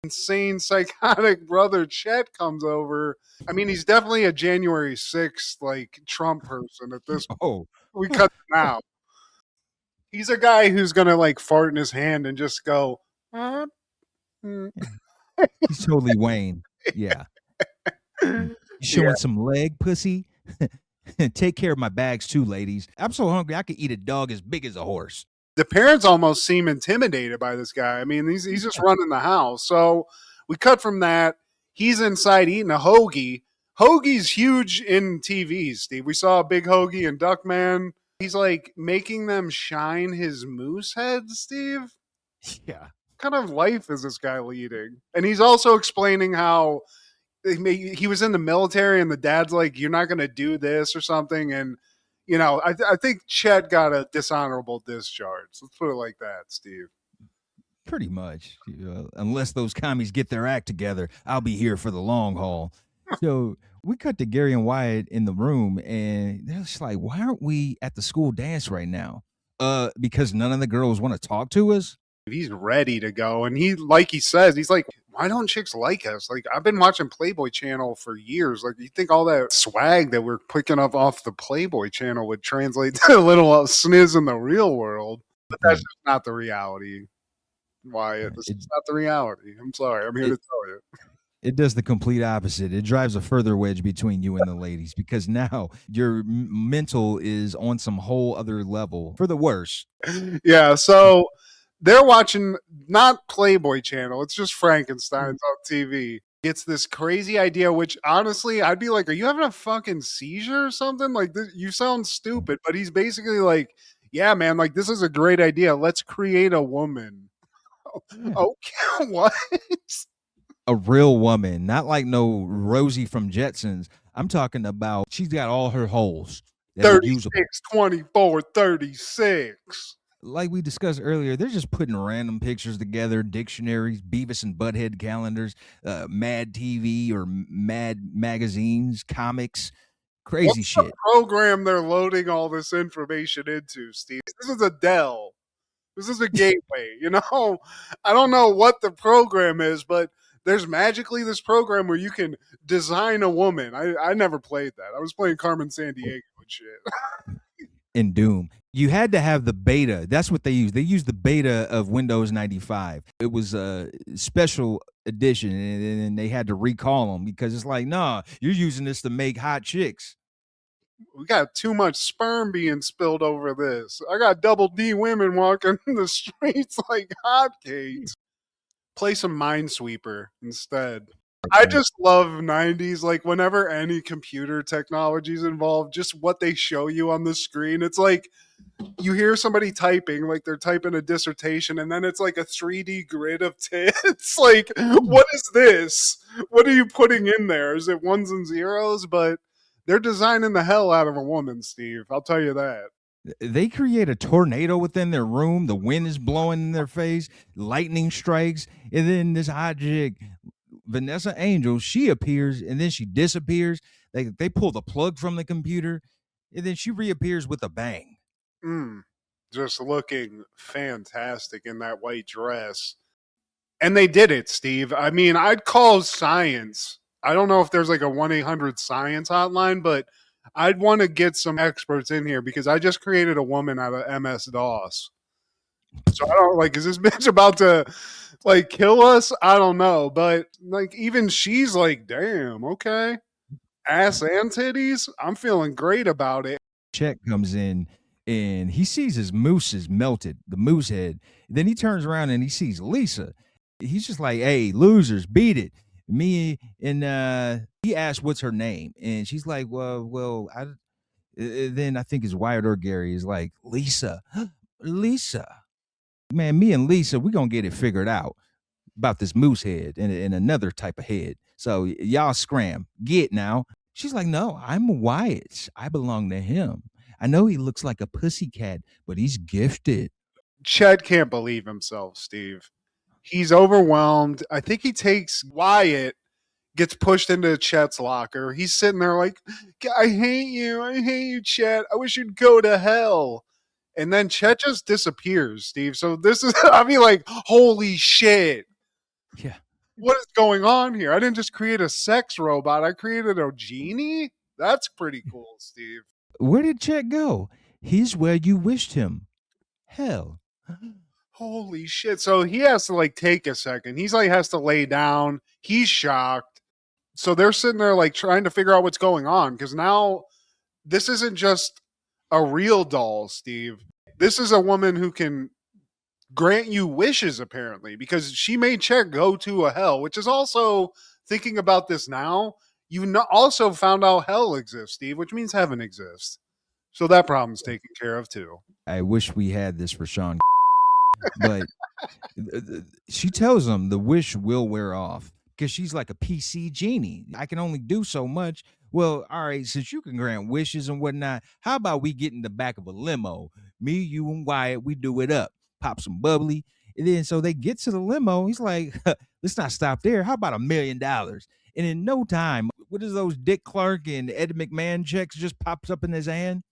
S1: insane psychotic brother Chet comes over. I mean, he's definitely a January 6th like Trump person at this point.
S2: Oh.
S1: We cut him out. He's a guy who's gonna like fart in his hand and just go.
S2: He's totally Wayne. Yeah. Showing some leg, pussy. Take care of my bags too, ladies. I'm so hungry I could eat a dog as big as a horse.
S1: The parents almost seem intimidated by this guy. I mean, he's just running the house. So we cut from that. He's inside eating a hoagie. Hoagie's huge in TVs, Steve. We saw a big hoagie in Duckman. He's like making them shine his moose heads, Steve.
S2: Yeah.
S1: What kind of life is this guy leading? And he's also explaining how he was in the military and the dad's like, you're not going to do this or something. And, you know, I think Chet got a dishonorable discharge. Let's put it like that, Steve.
S2: Pretty much. Unless those commies get their act together, I'll be here for the long haul. So we cut to Gary and Wyatt in the room and they're just like, why aren't we at the school dance right now? Because none of the girls want to talk to us.
S1: He's ready to go. And he says, he's like, why don't chicks like us? Like, I've been watching Playboy Channel for years. Like, you think all that swag that we're picking up off the Playboy Channel would translate to a little sniz in the real world. But that's just not the reality, Wyatt. This is not the reality. I'm sorry. I'm here to tell you.
S2: It does the complete opposite. It drives a further wedge between you and the ladies because now your mental is on some whole other level for the worse.
S1: Yeah, so they're watching not Playboy Channel, it's just Frankenstein's on TV. It's this crazy idea, which honestly, I'd be like, are you having a fucking seizure or something? Like, this, you sound stupid. But he's basically like, yeah, man, like, this is a great idea. Let's create a woman.
S2: Yeah.
S1: Okay, what?
S2: A real woman, not like no Rosie from Jetsons. I'm talking about she's got all her holes.
S1: 36, 24, 36.
S2: Like we discussed earlier, they're just putting random pictures together, dictionaries, Beavis and Butthead calendars, Mad TV or Mad magazines, comics, crazy
S1: What's
S2: shit.
S1: The program they're loading all this information into, Steve? This is a Dell. This is a gateway, you know? I don't know what the program is, but there's magically this program where you can design a woman. I never played that. I was playing Carmen Sandiego and shit.
S2: In Doom, you had to have the beta. That's what they used. They used the beta of Windows 95. It was a special edition, and they had to recall them because it's like, nah, you're using this to make hot chicks.
S1: We got too much sperm being spilled over this. I got double D women walking the streets like hotcakes. Play some Minesweeper instead. I just love 90s. Like, whenever any computer technology is involved, just what they show you on the screen. It's like you hear somebody typing, like they're typing a dissertation, and then it's like a 3D grid of tits. Like, what is this? What are you putting in there? Is it ones and zeros? But they're designing the hell out of a woman, Steve. I'll tell you that.
S2: They create a tornado within their room. The wind is blowing in their face. Lightning strikes. And then this hot chick, Vanessa Angel, she appears and then she disappears. They pull the plug from the computer and then she reappears with a bang.
S1: Just looking fantastic in that white dress. And they did it, Steve. I mean, I'd call science. I don't know if there's like a 1-800-SCIENCE hotline, but I'd want to get some experts in here because I just created a woman out of MS-DOS. So I don't like, is this bitch about to like kill us? I don't know. But like, even she's like, damn, okay. Ass and titties. I'm feeling great about it.
S2: Chet comes in and he sees his moose is melted, the moose head. Then he turns around and he sees Lisa. He's just like, hey, losers, beat it. Me and he asked what's her name, and she's like, well, then I think it's Wyatt or Gary is like, Lisa, man, me and Lisa, we gonna get it figured out about this moose head and another type of head. So y'all scram, get now. She's like, no, I'm Wyatt. I belong to him. I know he looks like a pussycat, but he's gifted.
S1: Chet can't believe himself, Steve. He's overwhelmed. I think he takes Wyatt, gets pushed into Chet's locker. He's sitting there like, I hate you, Chet. I wish you'd go to hell. And then Chet just disappears, Steve. So this is, I mean, like, holy shit.
S2: Yeah.
S1: What is going on here? I didn't just create a sex robot. I created a genie? That's pretty cool, Steve.
S2: Where did Chet go? He's where you wished him. Hell.
S1: Holy shit. So he has to like take a second. He's like has to lay down. He's shocked. So they're sitting there like trying to figure out what's going on because now this isn't just a real doll, Steve. This is a woman who can grant you wishes apparently because she made Chet go to a hell, which is also thinking about this now. You also found out hell exists, Steve, which means heaven exists. So that problem's taken care of too.
S2: I wish we had this for Sean. But she tells him the wish will wear off because she's like a PC genie. I can only do so much. Well, all right, since you can grant wishes and whatnot, how about we get in the back of a limo? Me, you, and Wyatt, we do it up. Pop some bubbly. And then so they get to the limo. He's like, let's not stop there. How about $1 million? And in no time, what is those Dick Clark and Ed McMahon checks just pops up in his hand?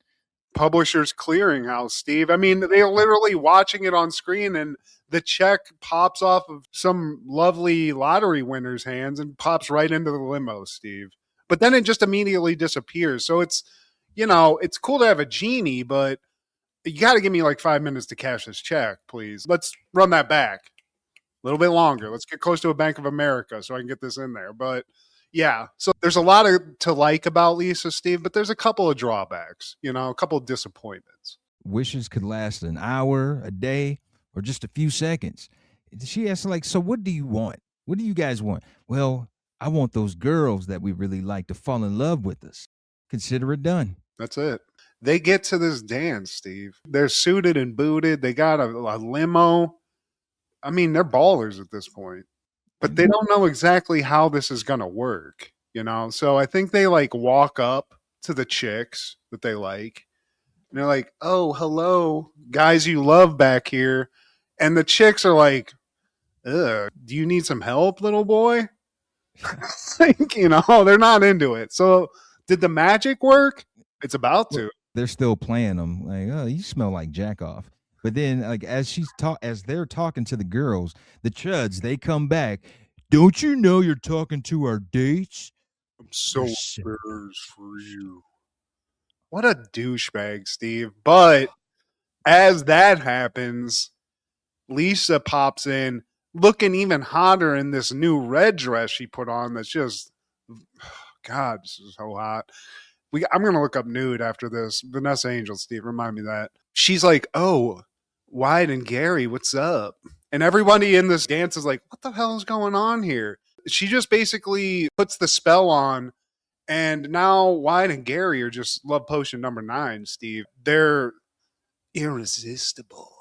S1: Publishers Clearinghouse, Steve. I mean, they're literally watching it on screen and the check pops off of some lovely lottery winner's hands and pops right into the limo, Steve. But then it just immediately disappears. So it's, you know, it's cool to have a genie, but you got to give me like 5 minutes to cash this check, please. Let's run that back. little bit longer. Let's get close to a Bank of America so I can get this in there. But yeah, so there's a lot to like about Lisa, Steve, but there's a couple of drawbacks, a couple of disappointments.
S2: Wishes could last an hour, a day, or just a few seconds. She asked, like, so what do you want? What do you guys want? Well, I want those girls that we really like to fall in love with us. Consider it done.
S1: That's it. They get to this dance, Steve. They're suited and booted. They got a limo. I mean, they're ballers at this point, but they don't know exactly how this is going to work, So I think they like walk up to the chicks that they like. And they're like, oh, hello, guys you love back here. And the chicks are like, ugh, do you need some help, little boy? They're not into it. So did the magic work? It's about to.
S2: They're still playing them like, oh, you smell like jack off. But then, like, as they're talking to the girls, the chuds, they come back. Don't you know you're talking to our dates?
S1: I'm so embarrassed for you. What a douchebag, Steve. But as that happens, Lisa pops in looking even hotter in this new red dress she put on that's just, God, this is so hot. I'm going to look up nude after this. Vanessa Angel, Steve, remind me of that. She's like, oh, Wyatt and Gary, what's up? And everybody in this dance is like, what the hell is going on here? She just basically puts the spell on, and now Wyatt and Gary are just love potion number 9, Steve. They're irresistible.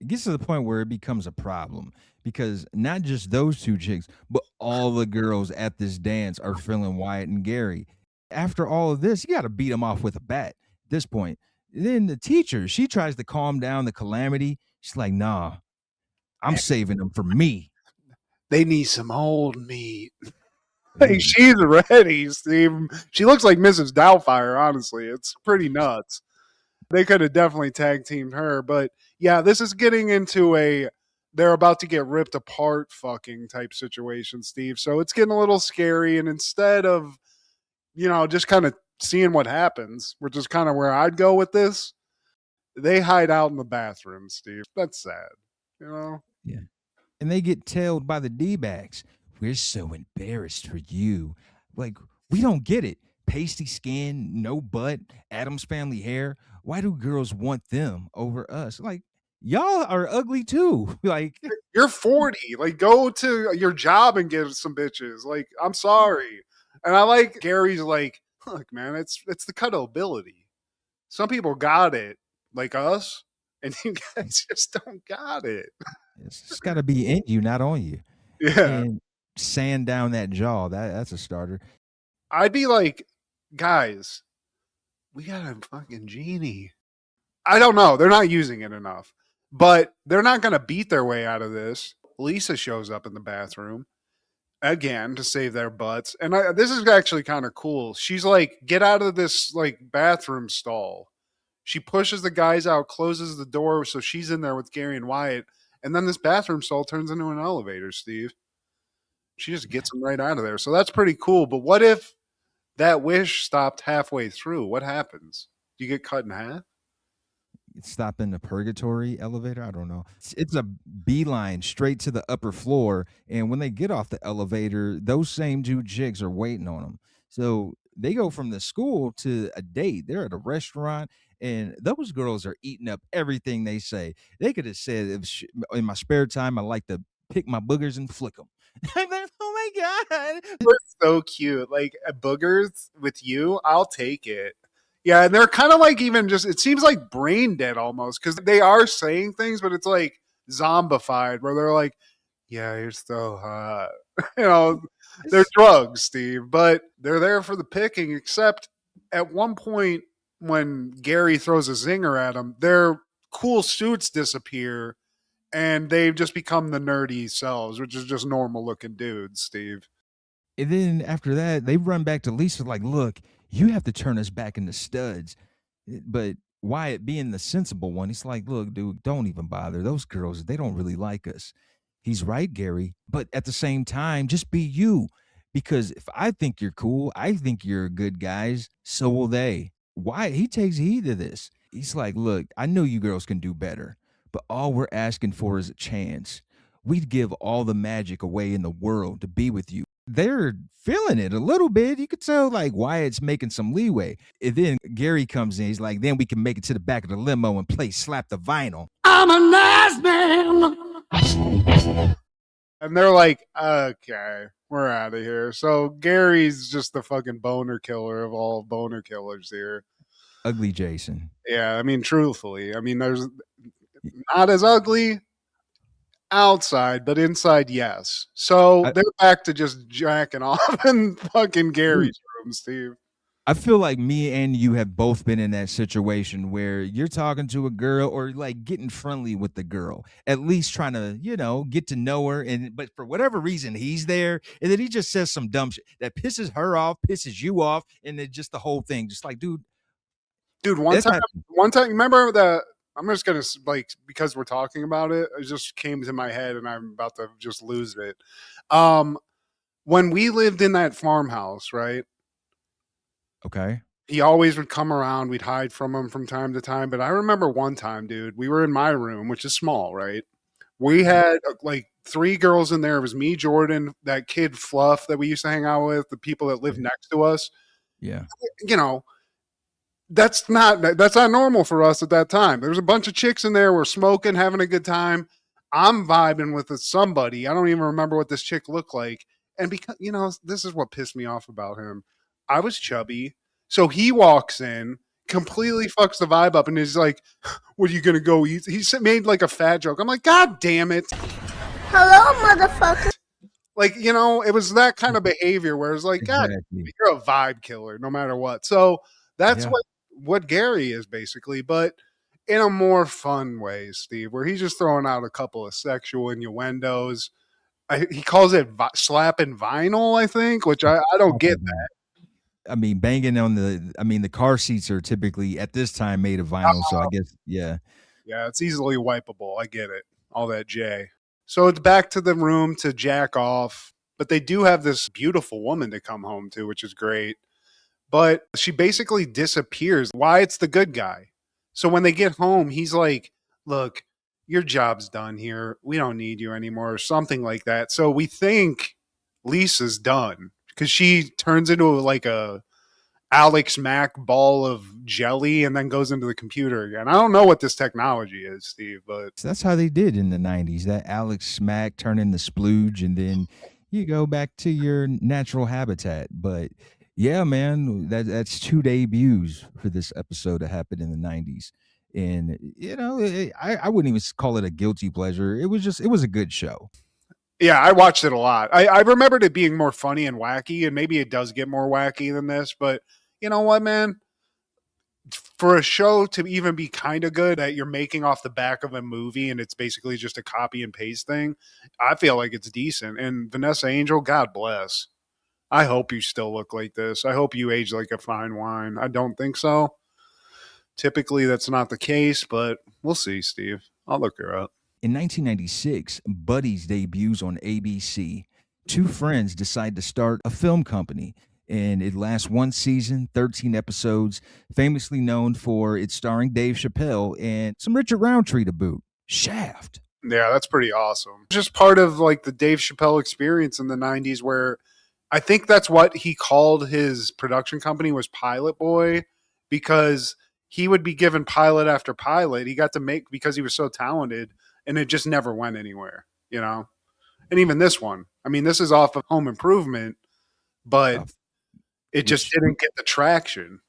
S2: It gets to the point where it becomes a problem because not just those two chicks, but all the girls at this dance are feeling Wyatt and Gary. After all of this, you got to beat them off with a bat at this point. Then the teacher, she tries to calm down the calamity. She's like, nah, I'm saving them for me.
S1: They need some old meat. Like, she's ready, Steve. She looks like Mrs. Doubtfire, honestly. It's pretty nuts. They could have definitely tag teamed her. But yeah, this is getting into they're about to get ripped apart fucking type situation, Steve. So it's getting a little scary. And instead of, just kind of seeing what happens, which is kind of where I'd go with this, they hide out in the bathroom, Steve. That's sad,
S2: Yeah. And they get tailed by the D-bags. We're so embarrassed for you. Like, we don't get it. Pasty skin, no butt, Addams Family hair. Why do girls want them over us? Like, y'all are ugly too. Like,
S1: you're 40. Like, go to your job and get some bitches. Like, I'm sorry. And I like Gary's like, look, man, it's the cuddleability. Some people got it, like us, and you guys just don't got it.
S2: It's just got to be in you, not on you.
S1: Yeah.
S2: And sand down that jaw. That's a starter.
S1: I'd be like, guys, we got a fucking genie. I don't know. They're not using it enough. But they're not going to beat their way out of this. Lisa shows up in the bathroom again to save their butts. And this is actually kind of cool. She's like, get out of this like bathroom stall. She pushes the guys out, closes the door, so she's in there with Gary and Wyatt. And then this bathroom stall turns into an elevator, Steve. She just gets them right out of there. So that's pretty cool. But what if that wish stopped halfway through? What happens? Do you get cut in half?
S2: Stop in the purgatory elevator. I don't know. It's a beeline straight to the upper floor. And when they get off the elevator, those same two chicks are waiting on them. So they go from the school to a date. They're at a restaurant, and those girls are eating up everything they say. They could have said, in my spare time, I like to pick my boogers and flick them. I'm like, oh my God.
S1: We're so cute. Like, boogers with you, I'll take it. Yeah, and they're kind of like even just, it seems like brain dead almost, because they are saying things, but it's like zombified, where they're like, yeah, you're so hot. They're drugs, Steve, but they're there for the picking, except at one point when Gary throws a zinger at them, their cool suits disappear, and they've just become the nerdy selves, which is just normal looking dudes, Steve.
S2: And then after that, they run back to Lisa like, look, you have to turn us back into studs. But Wyatt, being the sensible one, he's like, look, dude, don't even bother. Those girls, they don't really like us. He's right, Gary. But at the same time, just be you. Because if I think you're cool, I think you're good guys, so will they. Wyatt, he takes heed to this. He's like, look, I know you girls can do better, but all we're asking for is a chance. we'd give all the magic away in the world to be with you. They're feeling it a little bit. You could tell like Wyatt's making some leeway. And then Gary comes in. He's like, then we can make it to the back of the limo and play Slap the Vinyl.
S4: I'm a nice man.
S1: And they're like, okay, we're out of here. So Gary's just the fucking boner killer of all boner killers here.
S2: Ugly Jason.
S1: Yeah, I mean, truthfully, I mean, there's not as ugly outside, but inside, yes. So they're back to just jacking off in fucking Gary's room, Steve.
S2: I feel like me and you have both been in that situation where you're talking to a girl or like getting friendly with the girl, at least trying to, get to know her. But for whatever reason, he's there and then he just says some dumb shit that pisses her off, pisses you off. And then just the whole thing, just like, dude,
S1: one time, remember that? I'm just going to like, because we're talking about it, it just came to my head and I'm about to just lose it. When we lived in that farmhouse, right?
S2: Okay.
S1: He always would come around. We'd hide from him from time to time. But I remember one time, dude, we were in my room, which is small, right? We had like 3 girls in there. It was me, Jordan, that kid Fluff that we used to hang out with, the people that lived next to us.
S2: Yeah.
S1: That's not normal for us at that time. There was a bunch of chicks in there. We're smoking, having a good time. I'm vibing with somebody. I don't even remember what this chick looked like. And because, this is what pissed me off about him. I was chubby. So he walks in, completely fucks the vibe up, and is like, what are you going to go eat? He made like a fat joke. I'm like, God damn it.
S4: Hello, motherfucker.
S1: Like, it was that kind of behavior where it's like, God, you're a vibe killer no matter what. So that's what Gary is basically, but in a more fun way, Steve, where he's just throwing out a couple of sexual innuendos. He calls it slapping vinyl, I think, which I don't get that.
S2: I mean, banging on the car seats are typically at this time made of vinyl. So I guess, yeah.
S1: Yeah, it's easily wipeable. I get it. All that J. So it's back to the room to jack off. But they do have this beautiful woman to come home to, which is great. But she basically disappears. Wyatt's the good guy. So when they get home, he's like, look, your job's done here. We don't need you anymore, or something like that. So we think Lisa's done because she turns into like a Alex Mack ball of jelly and then goes into the computer again. I don't know what this technology is, Steve, but
S2: that's how they did in the 90s. That Alex Mack turn into splooge and then you go back to your natural habitat. But yeah, man, that's 2 debuts for this episode that happened in the 90s. And, I wouldn't even call it a guilty pleasure. It was a good show.
S1: Yeah, I watched it a lot. I remembered it being more funny and wacky, and maybe it does get more wacky than this. But you know what, man? For a show to even be kind of good that you're making off the back of a movie and it's basically just a copy and paste thing, I feel like it's decent. And Vanessa Angel, God bless. I hope you still look like this. I hope you age like a fine wine. I don't think so. Typically, that's not the case, but we'll see, Steve. I'll look her up.
S2: In 1996, Buddies debuts on ABC. 2 friends decide to start a film company, and it lasts 1 season, 13 episodes, famously known for its starring Dave Chappelle and some Richard Roundtree to boot. Shaft.
S1: Yeah, that's pretty awesome. Just part of like the Dave Chappelle experience in the 90s where I think that's what he called his production company was Pilot Boy, because he would be given pilot after pilot. He got to make because he was so talented. And it just never went anywhere, And even this one, I mean, this is off of Home Improvement, but it just didn't get the traction,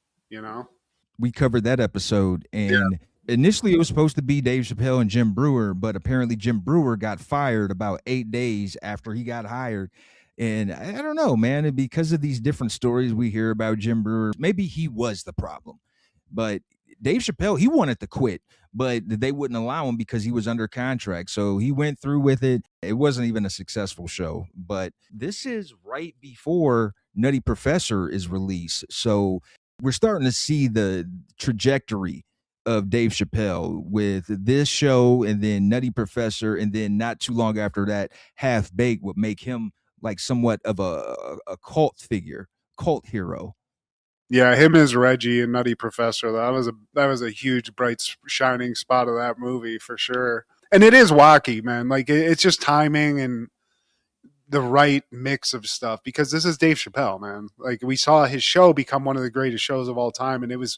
S2: We covered that episode, and initially it was supposed to be Dave Chappelle and Jim Brewer, but apparently Jim Brewer got fired about 8 days after he got hired. And I don't know, man, and because of these different stories we hear about Jim Brewer, maybe he was the problem. But Dave Chappelle, he wanted to quit, but they wouldn't allow him because he was under contract. So he went through with it. It wasn't even a successful show. But this is right before Nutty Professor is released. So we're starting to see the trajectory of Dave Chappelle with this show and then Nutty Professor. And then not too long after that, Half Baked would make him like somewhat of a cult figure, cult hero.
S1: Yeah, him as Reggie and Nutty Professor. That was a huge, bright, shining spot of that movie for sure. And it is wacky, man. Like it's just timing and the right mix of stuff, because this is Dave Chappelle, man. Like we saw his show become one of the greatest shows of all time, and it was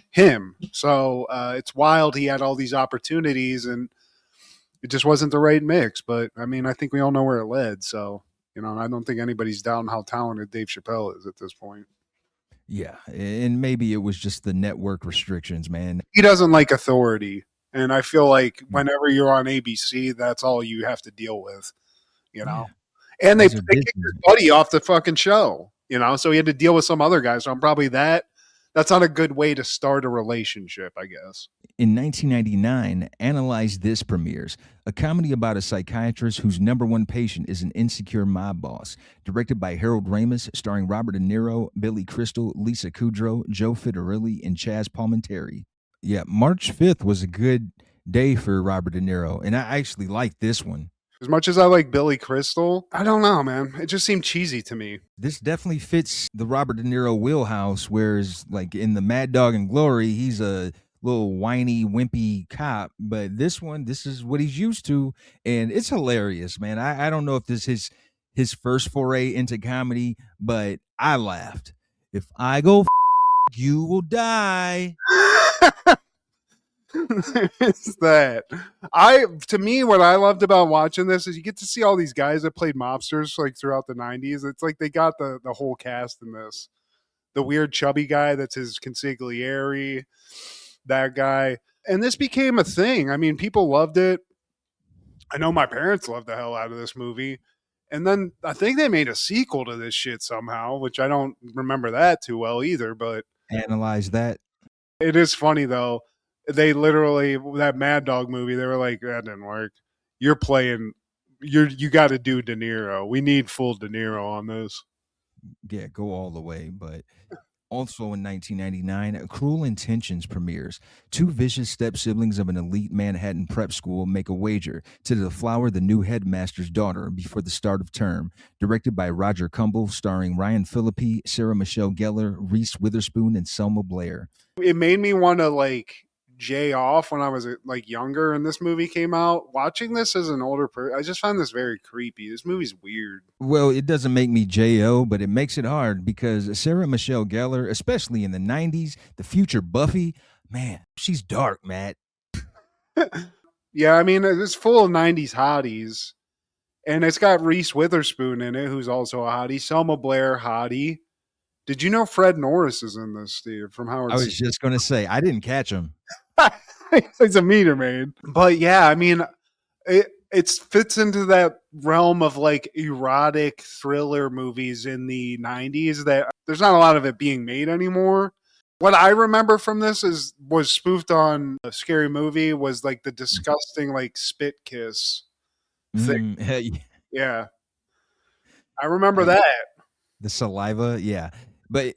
S1: him. So it's wild. He had all these opportunities, and it just wasn't the right mix. But I mean, I think we all know where it led. So, I don't think anybody's down how talented Dave Chappelle is at this point.
S2: Yeah, and maybe it was just the network restrictions, man.
S1: He doesn't like authority. And I feel like whenever you're on ABC, that's all you have to deal with,
S2: Yeah.
S1: And they
S2: These are
S1: kicked his buddy off the fucking show, so he had to deal with some other guy. So I'm probably that's not a good way to start a relationship, I guess.
S2: In 1999, Analyze This premieres, a comedy about a psychiatrist whose number one patient is an insecure mob boss, directed by Harold Ramis, starring Robert De Niro, Billy Crystal, Lisa Kudrow, Joe Fittarelli, and Chaz Palminteri. Yeah, March 5th was a good day for Robert De Niro, and I actually liked this one.
S1: As much as I like Billy Crystal, I don't know, man. It just seemed cheesy to me.
S2: This definitely fits the Robert De Niro wheelhouse, whereas like in the Mad Dog and Glory, he's a little whiny, wimpy cop. But this is what he's used to, and it's hilarious, man. I don't know if this is his first foray into comedy, but I laughed. If I go, you will die.
S1: It's that. To me, what I loved about watching this is you get to see all these guys that played mobsters like throughout the 90s. It's like they got the whole cast in this. The weird chubby guy that's his consigliere, that guy. And this became a thing. I mean, people loved it. I know my parents loved the hell out of this movie. And then I think they made a sequel to this shit somehow, which I don't remember that too well either, but
S2: Analyze That.
S1: It is funny though. They literally, that Mad Dog movie, they were like, that didn't work. You got to do De Niro. We need full De Niro on this.
S2: Yeah, go all the way. But also in 1999, Cruel Intentions premieres. Two vicious step-siblings of an elite Manhattan prep school make a wager to deflower the new headmaster's daughter before the start of term. Directed by Roger Cumble, starring Ryan Phillippe, Sarah Michelle Gellar, Reese Witherspoon, and Selma Blair.
S1: It made me want to jay off when I was younger and this movie came out. Watching this as an older person, I just find this very creepy. This movie's weird.
S2: Well, it doesn't make me J.O., but it makes it hard because Sarah Michelle Gellar, especially in the 90s, the future Buffy, man, she's dark, Matt.
S1: Yeah, I mean, it's full of 90s hotties. And it's got Reese Witherspoon in it, who's also a hottie. Selma Blair, hottie. Did you know Fred Norris is in this, Steve, from Howard?
S2: I was just going to say, I didn't catch him.
S1: He's a meter maid. But yeah, I mean, it fits into that realm of erotic thriller movies in the 90s that there's not a lot of it being made anymore. What I remember from this was spoofed on a Scary Movie was the disgusting spit kiss thing. Yeah. I remember that.
S2: The saliva, yeah. But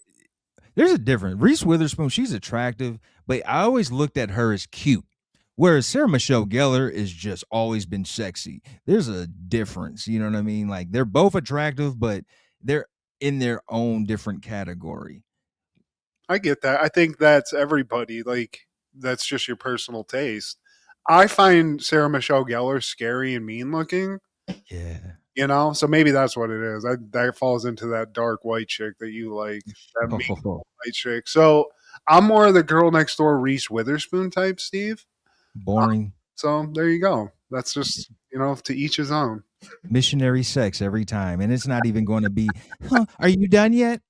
S2: there's a difference. Reese Witherspoon, she's attractive, but I always looked at her as cute. Whereas Sarah Michelle Gellar is just always been sexy. There's a difference, you know what I mean? They're both attractive, but they're in their own different category.
S1: I get that. I think that's everybody. That's just your personal taste. I find Sarah Michelle Gellar scary and mean looking.
S2: Yeah.
S1: So maybe that's what it is. That falls into that dark white chick that you like, that mean white chick. So I'm more of the girl next door Reese Witherspoon type, Steve.
S2: Boring.
S1: So there you go. That's just, to each his own.
S2: Missionary sex every time. And it's not even going to be, are you done yet?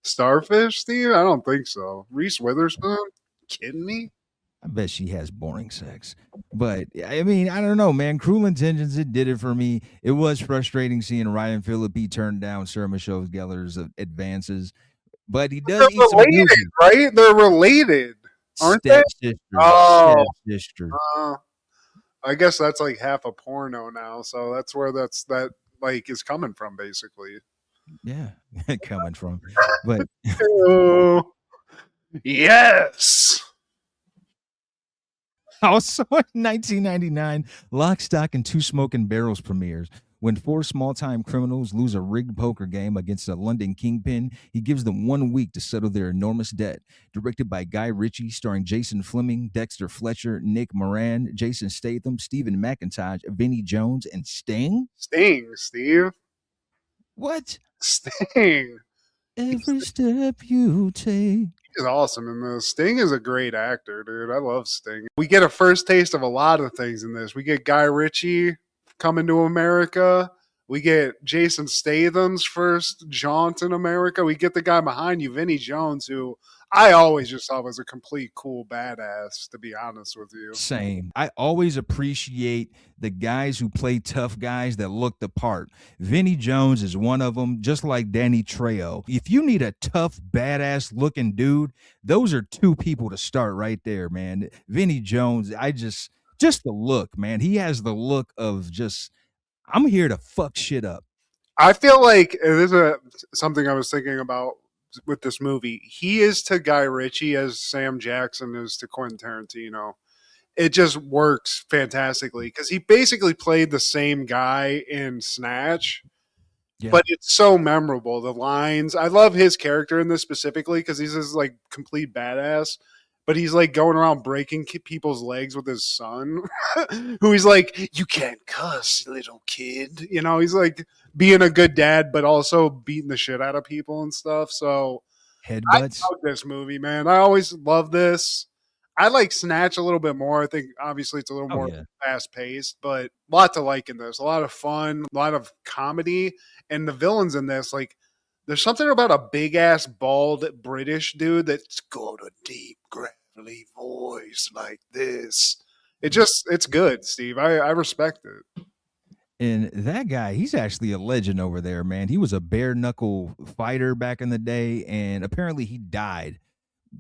S1: Starfish, Steve? I don't think so. Reese Witherspoon? Kidding me?
S2: I bet she has boring sex. But, I mean, I don't know, man. Cruel Intentions, it did it for me. It was frustrating seeing Ryan Phillippe turn down Sarah Michelle Gellar's advances. But he does eat some music.
S1: Right? They're related, aren't they?
S2: Stepsister.
S1: I guess that's half a porno now. So that's where that is coming from, basically.
S2: Yeah, coming from. But
S1: yes.
S2: Also in 1999, Lock, Stock, and Two Smoking Barrels premieres. When four small-time criminals lose a rigged poker game against a London kingpin, he gives them 1 week to settle their enormous debt. Directed by Guy Ritchie, starring Jason Fleming, Dexter Fletcher, Nick Moran, Jason Statham, Stephen McIntosh, Vinnie Jones, and Sting.
S1: Sting, Steve.
S2: What?
S1: Sting.
S2: Every step you take.
S1: He's awesome in this. Sting is a great actor, dude. I love Sting. We get a first taste of a lot of things in this. We get Guy Ritchie coming to America. We get Jason Statham's first jaunt in America. We get the guy behind you, Vinnie Jones, who I always just thought was a complete cool badass, to be honest with you.
S2: Same. I always appreciate the guys who play tough guys that look the part. Vinnie Jones is one of them, just like Danny Trejo. If you need a tough, badass looking dude, those are two people to start right there, man. Vinnie Jones, just the look, man. He has the look of just, I'm here to fuck shit up.
S1: I feel like this is something I was thinking about with this movie. He is to Guy Ritchie as Sam Jackson is to Quentin Tarantino. It just works fantastically because he basically played the same guy in Snatch, but it's so memorable. The lines, I love his character in this specifically because he's this like complete badass, but he's like going around breaking people's legs with his son, who he's like, you can't cuss, little kid. You know, he's like being a good dad, but also beating the shit out of people and stuff. So
S2: headbutts.
S1: I love this movie, man. I always love this. I like Snatch a little bit more. I think obviously it's a little more fast paced, but a lot to like in this. A lot of fun, a lot of comedy, and the villains in this, like, there's something about a big ass bald British dude that's got a deep gravelly voice like this. It's good, Steve. I respect it.
S2: And that guy, he's actually a legend over there, man. He was a bare knuckle fighter back in the day, and apparently he died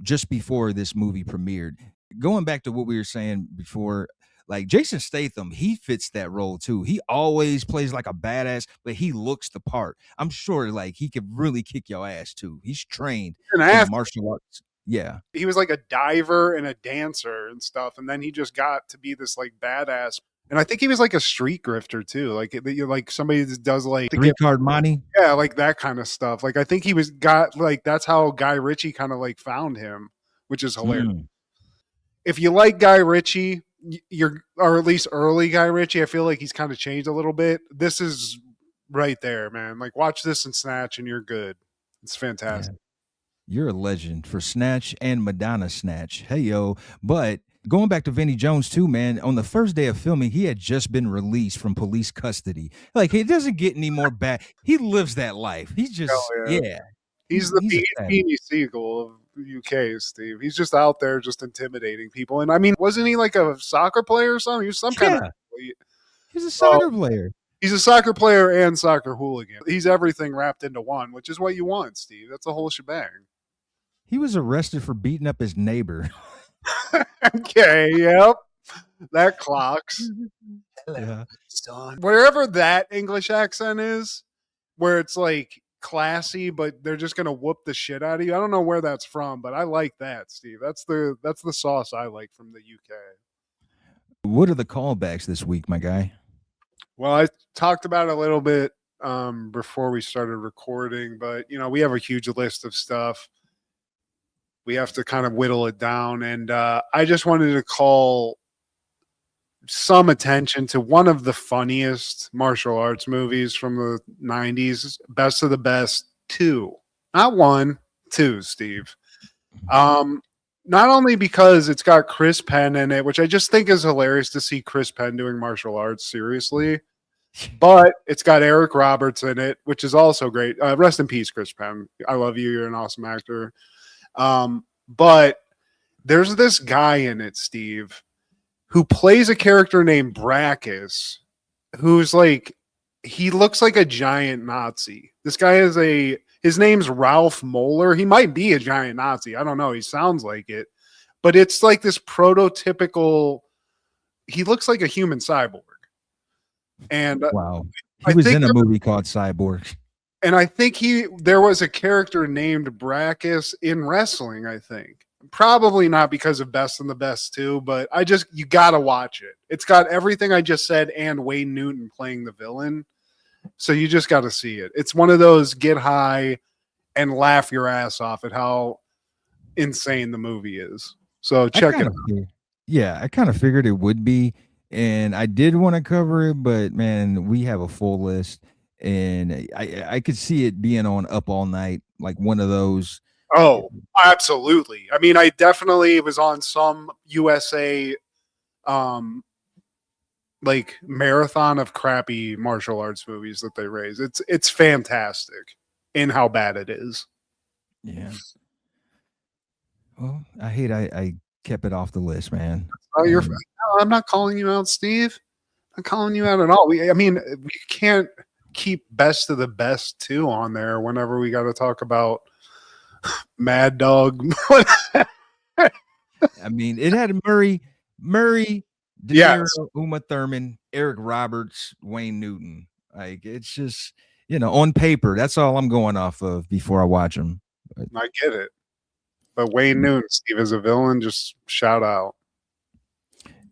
S2: just before this movie premiered. Going back to what we were saying before, like Jason Statham, he fits that role too. He always plays like a badass, but he looks the part. I'm sure like he could really kick your ass too. He's trained in martial arts. Yeah.
S1: He was like a diver and a dancer and stuff, and then he just got to be this like badass. And I think he was like a street grifter too, like somebody that does like
S2: 3-card money.
S1: Yeah, like that kind of stuff. Like I think he that's how Guy Ritchie kind of like found him, which is hilarious. If you like Guy Ritchie, or at least early Guy Ritchie, I feel like he's kind of changed a little bit. This is right there, man. Like watch this and Snatch, and you're good. It's fantastic.
S2: Yeah. You're a legend for Snatch and Madonna Snatch. Hey yo, but. Going back to Vinnie Jones too, man, on the first day of filming, he had just been released from police custody. Like, it doesn't get any more bad. He lives that life. He's just,
S1: He's the Beanie Siegel of UK, Steve. He's just out there just intimidating people. And I mean, wasn't he like a soccer player or something? He was some kind of athlete.
S2: He's a soccer player.
S1: He's a soccer player and soccer hooligan. He's everything wrapped into one, which is what you want, Steve. That's a whole shebang.
S2: He was arrested for beating up his neighbor.
S1: Okay, yep. That clocks.
S2: Yeah.
S1: Wherever that English accent is, where it's like classy, but they're just gonna whoop the shit out of you. I don't know where that's from, but I like that, Steve. That's the sauce I like from the UK.
S2: What are the callbacks this week, my guy?
S1: Well, I talked about it a little bit before we started recording, but we have a huge list of stuff. We have to kind of whittle it down. And I just wanted to call some attention to one of the funniest martial arts movies from the 90s, Best of the Best 2. Not 1, 2, Steve. Not only because it's got Chris Penn in it, which I just think is hilarious to see Chris Penn doing martial arts seriously, but it's got Eric Roberts in it, which is also great. Rest in peace, Chris Penn. I love you. You're an awesome actor. But there's this guy in it, Steve, who plays a character named Brackus, who's like, he looks like a giant Nazi. This guy his name's Ralph Moeller. He might be a giant Nazi. I don't know. He sounds like it, but it's like this prototypical, he looks like a human cyborg. And
S2: wow. He was in a movie called Cyborg.
S1: And I think there was a character named Brackus in wrestling, I think. Probably not because of Best and the Best 2, but you got to watch it. It's got everything I just said and Wayne Newton playing the villain. So you just got to see it. It's one of those get high and laugh your ass off at how insane the movie is. So check it out.
S2: Yeah, I kind of figured it would be, and I did want to cover it, but man, we have a full list, and I could see it being on Up All Night, like one of those.
S1: Oh, absolutely. I mean, I definitely was on some USA like marathon of crappy martial arts movies that they raise. It's fantastic in how bad it is.
S2: Yeah. Well, I hate I kept it off the list, man.
S1: Oh, no, I'm not calling you out, Steve. I'm calling you out at all. I mean, we can't keep best of the best too on there whenever we got to talk about Mad Dog.
S2: I mean, it had Murray, De Niro, yes, Uma Thurman, Eric Roberts, Wayne Newton. Like, it's just, on paper, that's all I'm going off of before I watch them. But
S1: I get it. But Wayne Newton, Steve, as a villain, just shout out.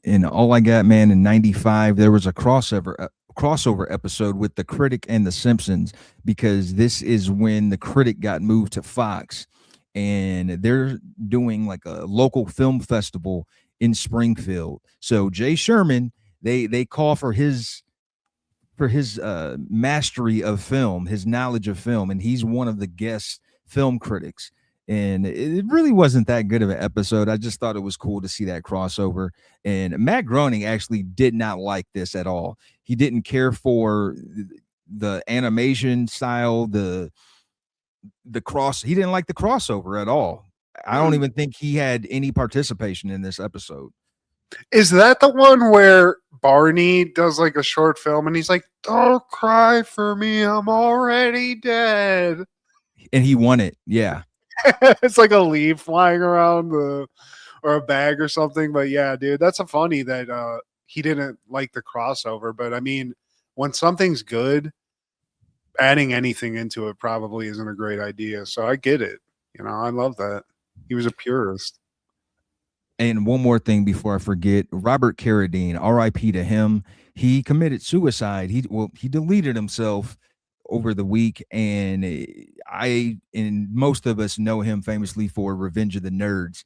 S2: And all I got, man, in 95, there was a crossover episode with The Critic and The Simpsons, because this is when The Critic got moved to Fox, and they're doing like a local film festival in Springfield. So Jay Sherman, they call for his mastery of film, his knowledge of film, and he's one of the guest film critics. And it really wasn't that good of an episode. I just thought it was cool to see that crossover. And Matt Groening actually did not like this at all. He didn't care for the animation style, he didn't like the crossover at all. I don't even think he had any participation in this episode.
S1: Is that the one where Barney does like a short film and he's like, "Don't cry for me, I'm already dead,"
S2: and he won it? Yeah.
S1: It's like a leaf flying around or a bag or something. But yeah, dude, that's a funny that he didn't like the crossover. But I mean, when something's good, adding anything into it probably isn't a great idea. So I get it. I love that. He was a purist.
S2: And one more thing before I forget, Robert Carradine, R.I.P. to him. He committed suicide. He deleted himself over the week, and most of us know him famously for Revenge of the Nerds,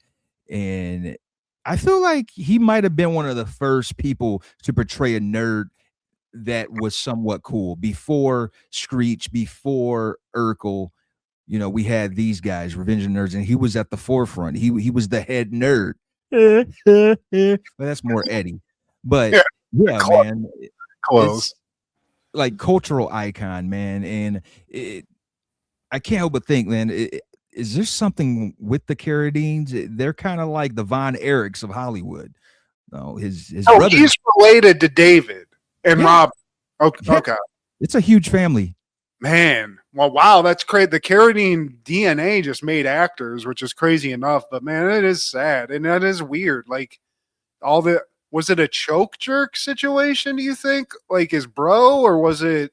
S2: and I feel like he might have been one of the first people to portray a nerd that was somewhat cool. Before Screech, before Urkel, we had these guys, Revenge of the Nerds, and he was at the forefront. He was the head nerd. But that's more Eddie. But yeah, man,
S1: close.
S2: Like cultural icon, man. And I can't help but think, man, is there something with the Carradines? They're kind of like the Von Erichs of Hollywood. No, his brother,
S1: he's related to David and Rob. Okay.
S2: It's a huge family.
S1: Man, well, wow, that's crazy. The Carradine DNA just made actors, which is crazy enough. But man, it is sad and that is weird. Like was it a choke jerk situation? Do you think, like his bro, or was it?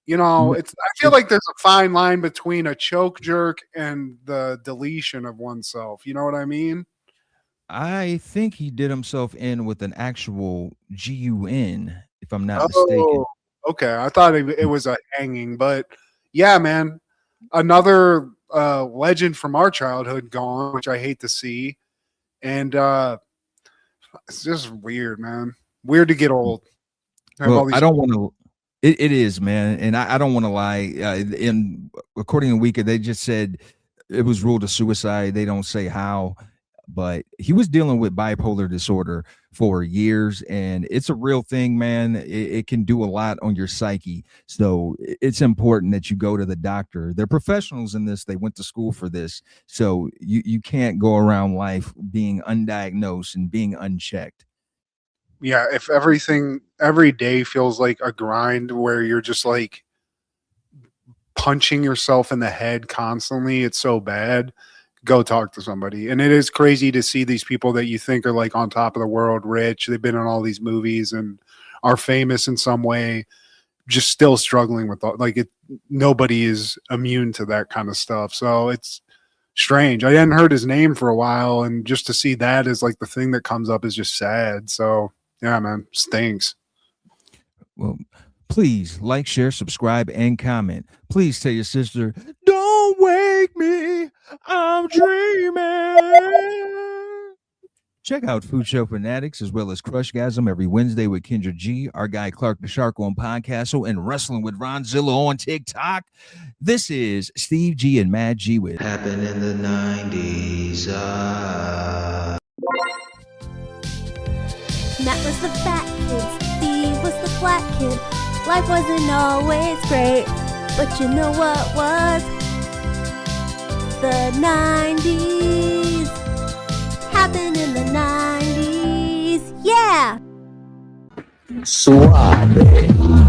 S1: I feel like there's a fine line between a choke jerk and the deletion of oneself. You know what I mean?
S2: I think he did himself in with an actual GUN, if I'm not mistaken.
S1: Okay, I thought it was a hanging, but yeah, man, another legend from our childhood gone, which I hate to see, and it's just weird, man. Weird to get old.
S2: Well, I don't want to. It is, man, and I don't want to lie. According to Wika, they just said it was ruled a suicide. They don't say how, but he was dealing with bipolar disorder for years, and it's a real thing, man. It can do a lot on your psyche. So it's important that you go to the doctor. They're professionals in this. They went to school for this. So you can't go around life being undiagnosed and being unchecked.
S1: Yeah, if every day feels like a grind where you're just like punching yourself in the head constantly, it's so bad. Go talk to somebody. And it is crazy to see these people that you think are like on top of the world, rich. They've been in all these movies and are famous in some way, just still struggling with nobody is immune to that kind of stuff. So it's strange. I hadn't heard his name for a while, and just to see that as like the thing that comes up is just sad. So yeah, man, stinks.
S2: Well, Please like, share, subscribe, and comment. Please tell your sister, don't wake me, I'm dreaming. Check out Food Show Fanatics as well as Crushgasm every Wednesday with Kendra G, our guy Clark the Shark on Podcastle, and Wrestling with Ronzilla on TikTok. This is Steve G and Mad G with
S3: Happened in the 90s.
S5: Matt was the fat kid, Steve was the flat kid. Life wasn't always great, but you know what was? The 90s. Happened in the 90s. Yeah!
S6: Suave.